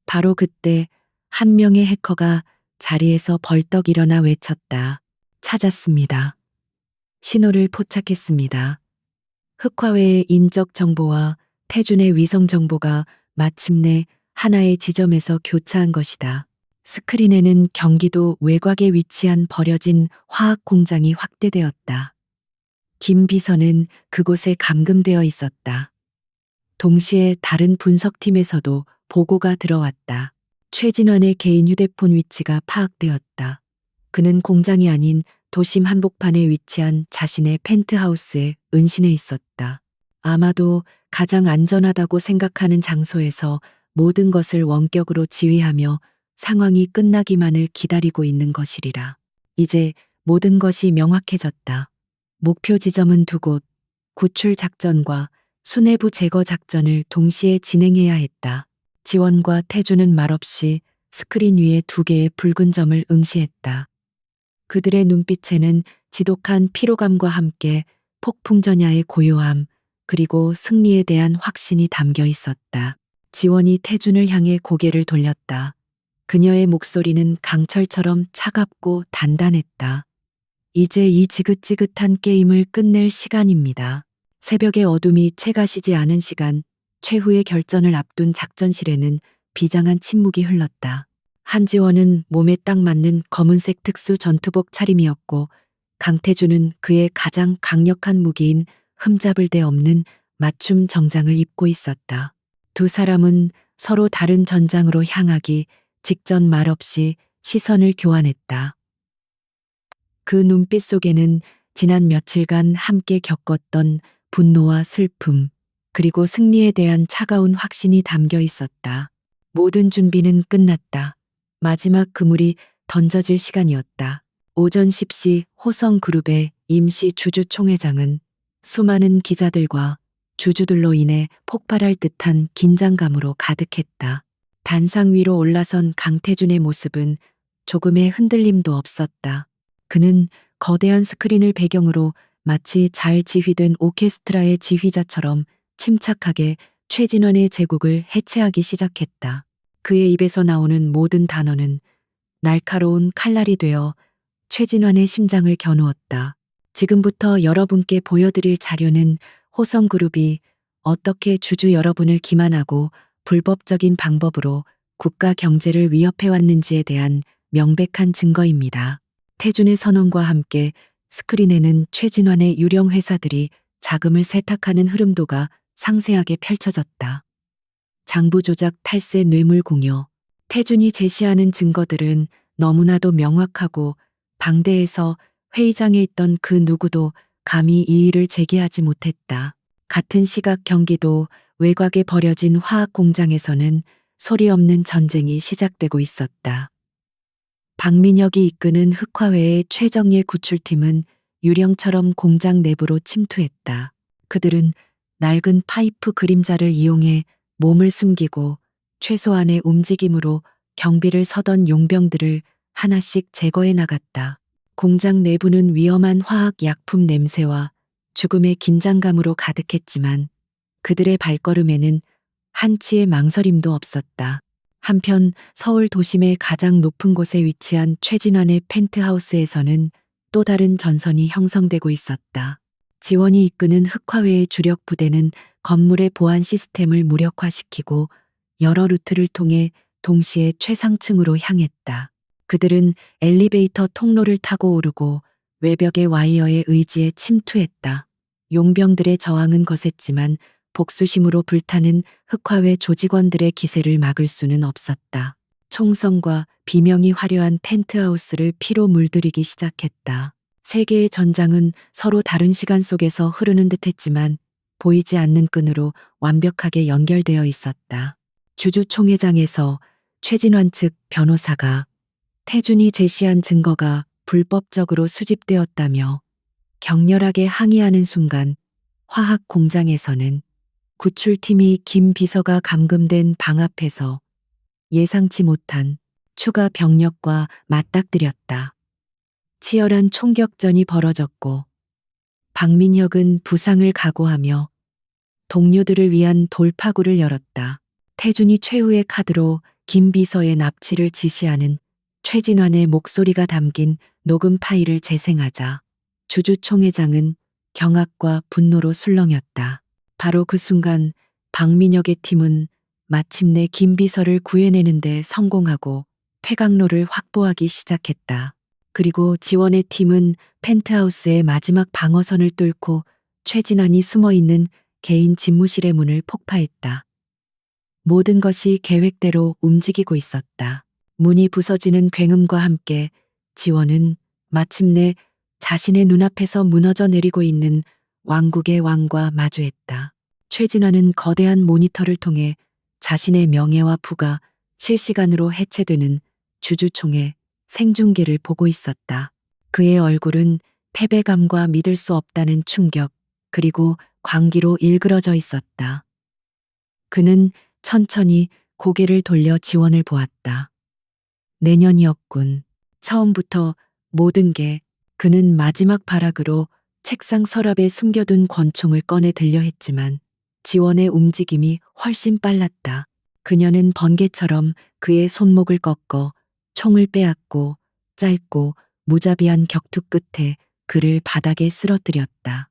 바로 그때 한 명의 해커가 자리에서 벌떡 일어나 외쳤다. 찾았습니다. 신호를 포착했습니다. 흑화웨의 인적 정보와 태준의 위성 정보가 마침내 하나의 지점에서 교차한 것이다. 스크린에는 경기도 외곽에 위치한 버려진 화학 공장이 확대되었다. 김 비서는 그곳에 감금되어 있었다. 동시에 다른 분석팀에서도 보고가 들어왔다. 최진환의 개인 휴대폰 위치가 파악되었다. 그는 공장이 아닌 도심 한복판에 위치한 자신의 펜트하우스에 은신해 있었다. 아마도 가장 안전하다고 생각하는 장소에서 모든 것을 원격으로 지휘하며 상황이 끝나기만을 기다리고 있는 것이리라. 이제 모든 것이 명확해졌다. 목표 지점은 두 곳, 구출 작전과 수뇌부 제거 작전을 동시에 진행해야 했다. 지원과 태주는 말없이 스크린 위에 두 개의 붉은 점을 응시했다. 그들의 눈빛에는 지독한 피로감과 함께 폭풍전야의 고요함, 그리고 승리에 대한 확신이 담겨 있었다. 지원이 태준을 향해 고개를 돌렸다. 그녀의 목소리는 강철처럼 차갑고 단단했다. 이제 이 지긋지긋한 게임을 끝낼 시간입니다. 새벽의 어둠이 채 가시지 않은 시간, 최후의 결전을 앞둔 작전실에는 비장한 침묵이 흘렀다. 한지원은 몸에 딱 맞는 검은색 특수 전투복 차림이었고, 강태주는 그의 가장 강력한 무기인 흠잡을 데 없는 맞춤 정장을 입고 있었다. 두 사람은 서로 다른 전장으로 향하기 직전 말없이 시선을 교환했다. 그 눈빛 속에는 지난 며칠간 함께 겪었던 분노와 슬픔, 그리고 승리에 대한 차가운 확신이 담겨 있었다. 모든 준비는 끝났다. 마지막 그물이 던져질 시간이었다. 오전 10시 호성그룹의 임시 주주총회장은 수많은 기자들과 주주들로 인해 폭발할 듯한 긴장감으로 가득했다. 단상 위로 올라선 강태준의 모습은 조금의 흔들림도 없었다. 그는 거대한 스크린을 배경으로 마치 잘 지휘된 오케스트라의 지휘자처럼 침착하게 최진원의 제국을 해체하기 시작했다. 그의 입에서 나오는 모든 단어는 날카로운 칼날이 되어 최진원의 심장을 겨누었다. 지금부터 여러분께 보여드릴 자료는 호성그룹이 어떻게 주주 여러분을 기만하고 불법적인 방법으로 국가 경제를 위협해왔는지에 대한 명백한 증거입니다. 태준의 선언과 함께 스크린에는 최진환의 유령 회사들이 자금을 세탁하는 흐름도가 상세하게 펼쳐졌다. 장부 조작, 탈세, 뇌물 공여. 태준이 제시하는 증거들은 너무나도 명확하고 방대해서 회의장에 있던 그 누구도 감히 이의를 제기하지 못했다. 같은 시각 경기도 외곽에 버려진 화학 공장에서는 소리 없는 전쟁이 시작되고 있었다. 박민혁이 이끄는 흑화회의 최정예 구출팀은 유령처럼 공장 내부로 침투했다. 그들은 낡은 파이프 그림자를 이용해 몸을 숨기고 최소한의 움직임으로 경비를 서던 용병들을 하나씩 제거해 나갔다. 공장 내부는 위험한 화학 약품 냄새와 죽음의 긴장감으로 가득했지만 그들의 발걸음에는 한치의 망설임도 없었다. 한편 서울 도심의 가장 높은 곳에 위치한 최진환의 펜트하우스에서는 또 다른 전선이 형성되고 있었다. 지원이 이끄는 흑화회의 주력 부대는 건물의 보안 시스템을 무력화시키고 여러 루트를 통해 동시에 최상층으로 향했다. 그들은 엘리베이터 통로를 타고 오르고 외벽의 와이어에 의지해 침투했다. 용병들의 저항은 거셌지만 복수심으로 불타는 흑화회 조직원들의 기세를 막을 수는 없었다. 총성과 비명이 화려한 펜트하우스를 피로 물들이기 시작했다. 세 개의 전장은 서로 다른 시간 속에서 흐르는 듯했지만 보이지 않는 끈으로 완벽하게 연결되어 있었다. 주주총회장에서 최진환 측 변호사가 태준이 제시한 증거가 불법적으로 수집되었다며 격렬하게 항의하는 순간 화학 공장에서는 구출팀이 김 비서가 감금된 방 앞에서 예상치 못한 추가 병력과 맞닥뜨렸다. 치열한 총격전이 벌어졌고 박민혁은 부상을 각오하며 동료들을 위한 돌파구를 열었다. 태준이 최후의 카드로 김 비서의 납치를 지시하는 최진환의 목소리가 담긴 녹음 파일을 재생하자 주주총회장은 경악과 분노로 술렁였다. 바로 그 순간 박민혁의 팀은 마침내 김 비서를 구해내는데 성공하고 퇴각로를 확보하기 시작했다. 그리고 지원의 팀은 펜트하우스의 마지막 방어선을 뚫고 최진환이 숨어있는 개인 집무실의 문을 폭파했다. 모든 것이 계획대로 움직이고 있었다. 문이 부서지는 굉음과 함께 지원은 마침내 자신의 눈앞에서 무너져 내리고 있는 왕국의 왕과 마주했다. 최진환은 거대한 모니터를 통해 자신의 명예와 부가 실시간으로 해체되는 주주총회 생중계를 보고 있었다. 그의 얼굴은 패배감과 믿을 수 없다는 충격, 그리고 광기로 일그러져 있었다. 그는 천천히 고개를 돌려 지원을 보았다. 내년이었군. 처음부터 모든 게 그는 마지막 발악으로 책상 서랍에 숨겨둔 권총을 꺼내 들려 했지만 지원의 움직임이 훨씬 빨랐다. 그녀는 번개처럼 그의 손목을 꺾어 총을 빼앗고 짧고 무자비한 격투 끝에 그를 바닥에 쓰러뜨렸다.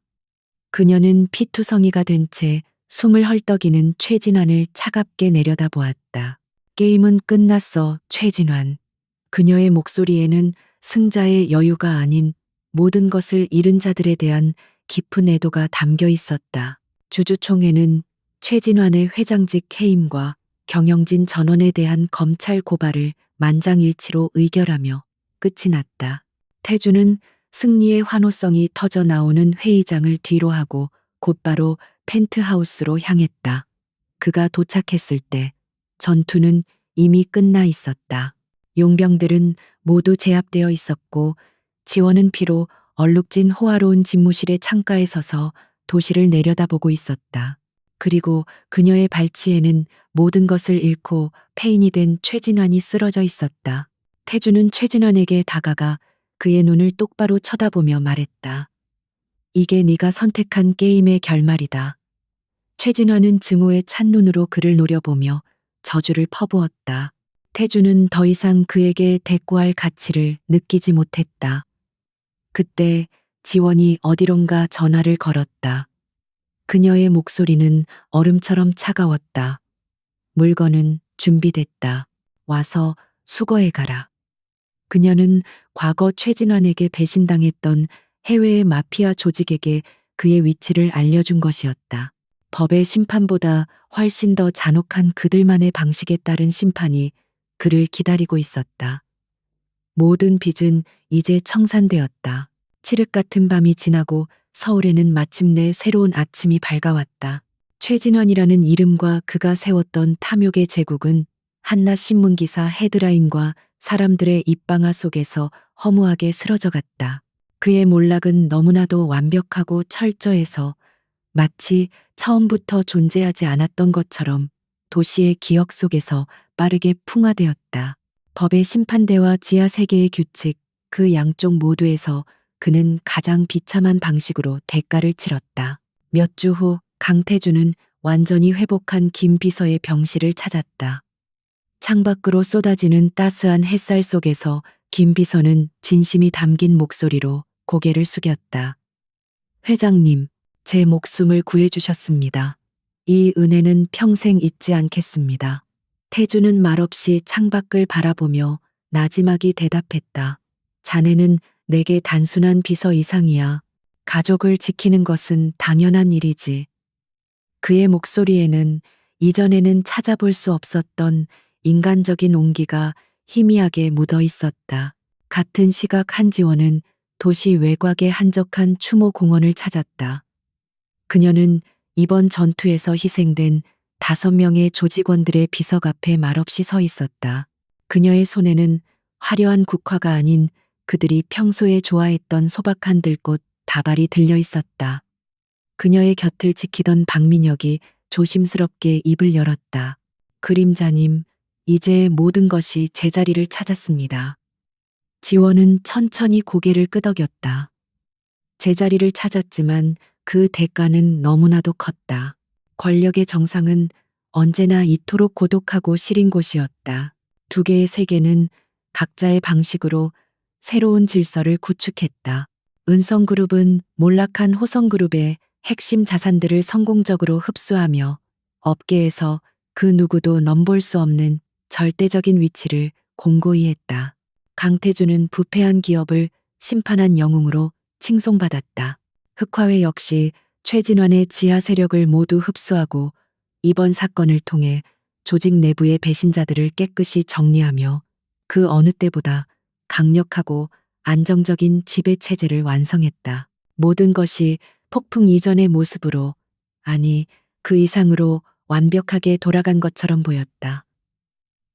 그녀는 피투성이가 된 채 숨을 헐떡이는 최진환을 차갑게 내려다보았다. 게임은 끝났어, 최진환. 그녀의 목소리에는 승자의 여유가 아닌 모든 것을 잃은 자들에 대한 깊은 애도가 담겨 있었다. 주주총회는 최진환의 회장직 해임과 경영진 전원에 대한 검찰 고발을 만장일치로 의결하며 끝이 났다. 태주는 승리의 환호성이 터져 나오는 회의장을 뒤로 하고 곧바로 펜트하우스로 향했다. 그가 도착했을 때 전투는 이미 끝나 있었다. 용병들은 모두 제압되어 있었고 지원은 피로 얼룩진 호화로운 집무실의 창가에 서서 도시를 내려다보고 있었다. 그리고 그녀의 발치에는 모든 것을 잃고 폐인이 된 최진환이 쓰러져 있었다. 태주는 최진환에게 다가가 그의 눈을 똑바로 쳐다보며 말했다. 이게 네가 선택한 게임의 결말이다. 최진환은 증오의 찬눈으로 그를 노려보며 저주를 퍼부었다. 태주는 더 이상 그에게 대꾸할 가치를 느끼지 못했다. 그때 지원이 어디론가 전화를 걸었다. 그녀의 목소리는 얼음처럼 차가웠다. 물건은 준비됐다. 와서 수거해 가라. 그녀는 과거 최진환에게 배신당했던 해외의 마피아 조직에게 그의 위치를 알려준 것이었다. 법의 심판보다 훨씬 더 잔혹한 그들만의 방식에 따른 심판이 그를 기다리고 있었다. 모든 빚은 이제 청산되었다. 칠흑 같은 밤이 지나고 서울에는 마침내 새로운 아침이 밝아왔다. 최진환이라는 이름과 그가 세웠던 탐욕의 제국은 한낮 신문기사 헤드라인과 사람들의 입방아 속에서 허무하게 쓰러져갔다. 그의 몰락은 너무나도 완벽하고 철저해서 마치 처음부터 존재하지 않았던 것처럼 도시의 기억 속에서 빠르게 풍화되었다. 법의 심판대와 지하 세계의 규칙, 그 양쪽 모두에서 그는 가장 비참한 방식으로 대가를 치렀다. 몇 주 후 강태주는 완전히 회복한 김 비서의 병실을 찾았다. 창밖으로 쏟아지는 따스한 햇살 속에서 김 비서는 진심이 담긴 목소리로 고개를 숙였다. 회장님, 제 목숨을 구해주셨습니다. 이 은혜는 평생 잊지 않겠습니다. 태주는 말없이 창밖을 바라보며 나지막이 대답했다. 자네는 내게 단순한 비서 이상이야. 가족을 지키는 것은 당연한 일이지. 그의 목소리에는 이전에는 찾아볼 수 없었던 인간적인 온기가 희미하게 묻어 있었다. 같은 시각 한지원은 도시 외곽의 한적한 추모 공원을 찾았다. 그녀는 이번 전투에서 희생된 5명의 조직원들의 비석 앞에 말없이 서 있었다. 그녀의 손에는 화려한 국화가 아닌 그들이 평소에 좋아했던 소박한 들꽃 다발이 들려 있었다. 그녀의 곁을 지키던 박민혁이 조심스럽게 입을 열었다. 그림자님, 이제 모든 것이 제자리를 찾았습니다. 지원은 천천히 고개를 끄덕였다. 제자리를 찾았지만 그 대가는 너무나도 컸다. 권력의 정상은 언제나 이토록 고독하고 시린 곳이었다. 두 개의 세계는 각자의 방식으로 새로운 질서를 구축했다. 은성그룹은 몰락한 호성그룹의 핵심 자산들을 성공적으로 흡수하며 업계에서 그 누구도 넘볼 수 없는 절대적인 위치를 공고히 했다. 강태준은 부패한 기업을 심판한 영웅으로 칭송받았다. 흑화회 역시 최진환의 지하 세력을 모두 흡수하고 이번 사건을 통해 조직 내부의 배신자들을 깨끗이 정리하며 그 어느 때보다 강력하고 안정적인 지배 체제를 완성했다. 모든 것이 폭풍 이전의 모습으로, 아니 그 이상으로 완벽하게 돌아간 것처럼 보였다.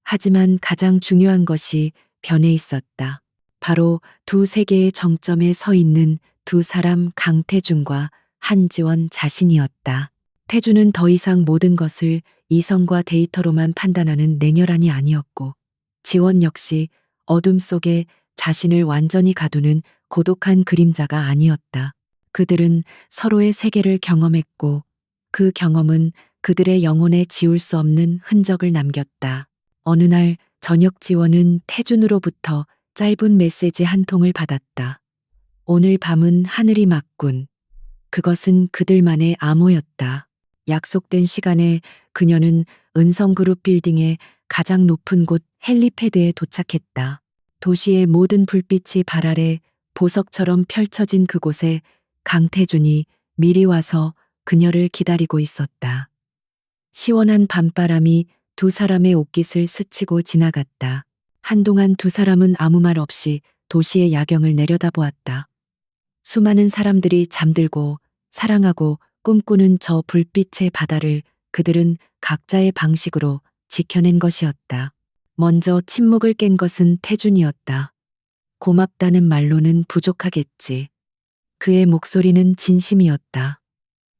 하지만 가장 중요한 것이 변해 있었다. 바로 두 세계의 정점에 서 있는 두 사람 강태준과 한지원 자신이었다. 태준은 더 이상 모든 것을 이성과 데이터로만 판단하는 냉혈한이 아니었고, 지원 역시 어둠 속에 자신을 완전히 가두는 고독한 그림자가 아니었다. 그들은 서로의 세계를 경험했고, 그 경험은 그들의 영혼에 지울 수 없는 흔적을 남겼다. 어느 날 저녁 지원은 태준으로부터 짧은 메시지 한 통을 받았다. 오늘 밤은 하늘이 맑군. 그것은 그들만의 암호였다. 약속된 시간에 그녀는 은성그룹 빌딩의 가장 높은 곳 헬리패드에 도착했다. 도시의 모든 불빛이 발 아래 보석처럼 펼쳐진 그곳에 강태준이 미리 와서 그녀를 기다리고 있었다. 시원한 밤바람이 두 사람의 옷깃을 스치고 지나갔다. 한동안 두 사람은 아무 말 없이 도시의 야경을 내려다보았다. 수많은 사람들이 잠들고 사랑하고 꿈꾸는 저 불빛의 바다를 그들은 각자의 방식으로 지켜낸 것이었다. 먼저 침묵을 깬 것은 태준이었다. 고맙다는 말로는 부족하겠지. 그의 목소리는 진심이었다.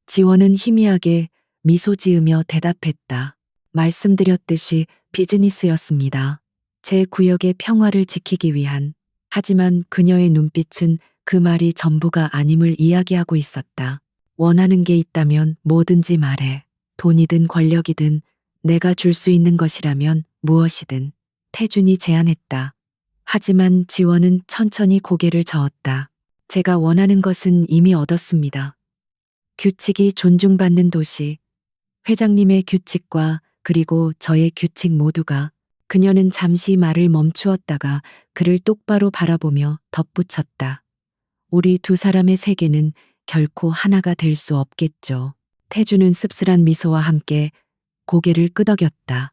지원은 희미하게 미소 지으며 대답했다. 말씀드렸듯이 비즈니스였습니다. 제 구역의 평화를 지키기 위한. 하지만 그녀의 눈빛은 그 말이 전부가 아님을 이야기하고 있었다. 원하는 게 있다면 뭐든지 말해. 돈이든 권력이든 내가 줄 수 있는 것이라면 무엇이든. 태준이 제안했다. 하지만 지원은 천천히 고개를 저었다. 제가 원하는 것은 이미 얻었습니다. 규칙이 존중받는 도시. 회장님의 규칙과 그리고 저의 규칙 모두가. 그녀는 잠시 말을 멈추었다가 그를 똑바로 바라보며 덧붙였다. 우리 두 사람의 세계는 결코 하나가 될 수 없겠죠. 태주는 씁쓸한 미소와 함께 고개를 끄덕였다.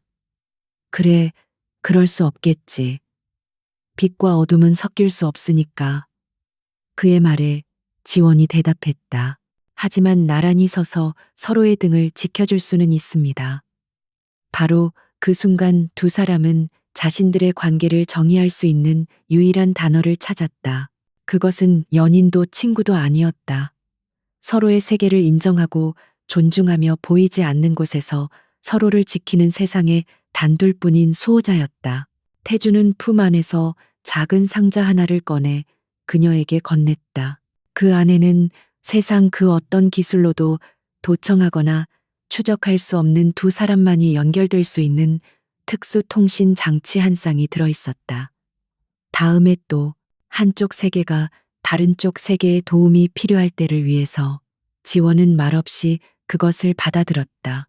그래, 그럴 수 없겠지. 빛과 어둠은 섞일 수 없으니까. 그의 말에 지원이 대답했다. 하지만 나란히 서서 서로의 등을 지켜줄 수는 있습니다. 바로 그 순간 두 사람은 자신들의 관계를 정의할 수 있는 유일한 단어를 찾았다. 그것은 연인도 친구도 아니었다. 서로의 세계를 인정하고 존중하며 보이지 않는 곳에서 서로를 지키는 세상의 단둘뿐인 수호자였다. 태주는 품 안에서 작은 상자 하나를 꺼내 그녀에게 건넸다. 그 안에는 세상 그 어떤 기술로도 도청하거나 추적할 수 없는 두 사람만이 연결될 수 있는 특수 통신 장치 한 쌍이 들어 있었다. 다음에 또 한쪽 세계가 다른 쪽 세계의 도움이 필요할 때를 위해서 지원은 말없이 그것을 받아들었다.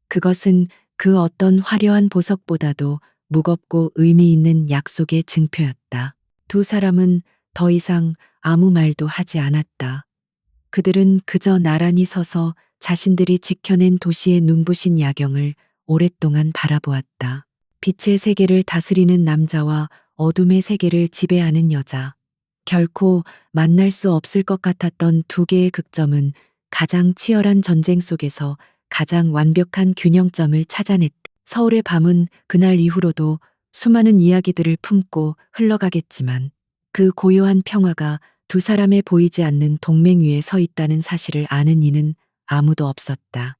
그것은 그 어떤 화려한 보석보다도 무겁고 의미 있는 약속의 증표였다. 두 사람은 더 이상 아무 말도 하지 않았다. 그들은 그저 나란히 서서 자신들이 지켜낸 도시의 눈부신 야경을 오랫동안 바라보았다. 빛의 세계를 다스리는 남자와 어둠의 세계를 지배하는 여자. 결코 만날 수 없을 것 같았던 두 개의 극점은 가장 치열한 전쟁 속에서 가장 완벽한 균형점을 찾아냈다. 서울의 밤은 그날 이후로도 수많은 이야기들을 품고 흘러가겠지만 그 고요한 평화가 두 사람의 보이지 않는 동맹 위에 서 있다는 사실을 아는 이는 아무도 없었다.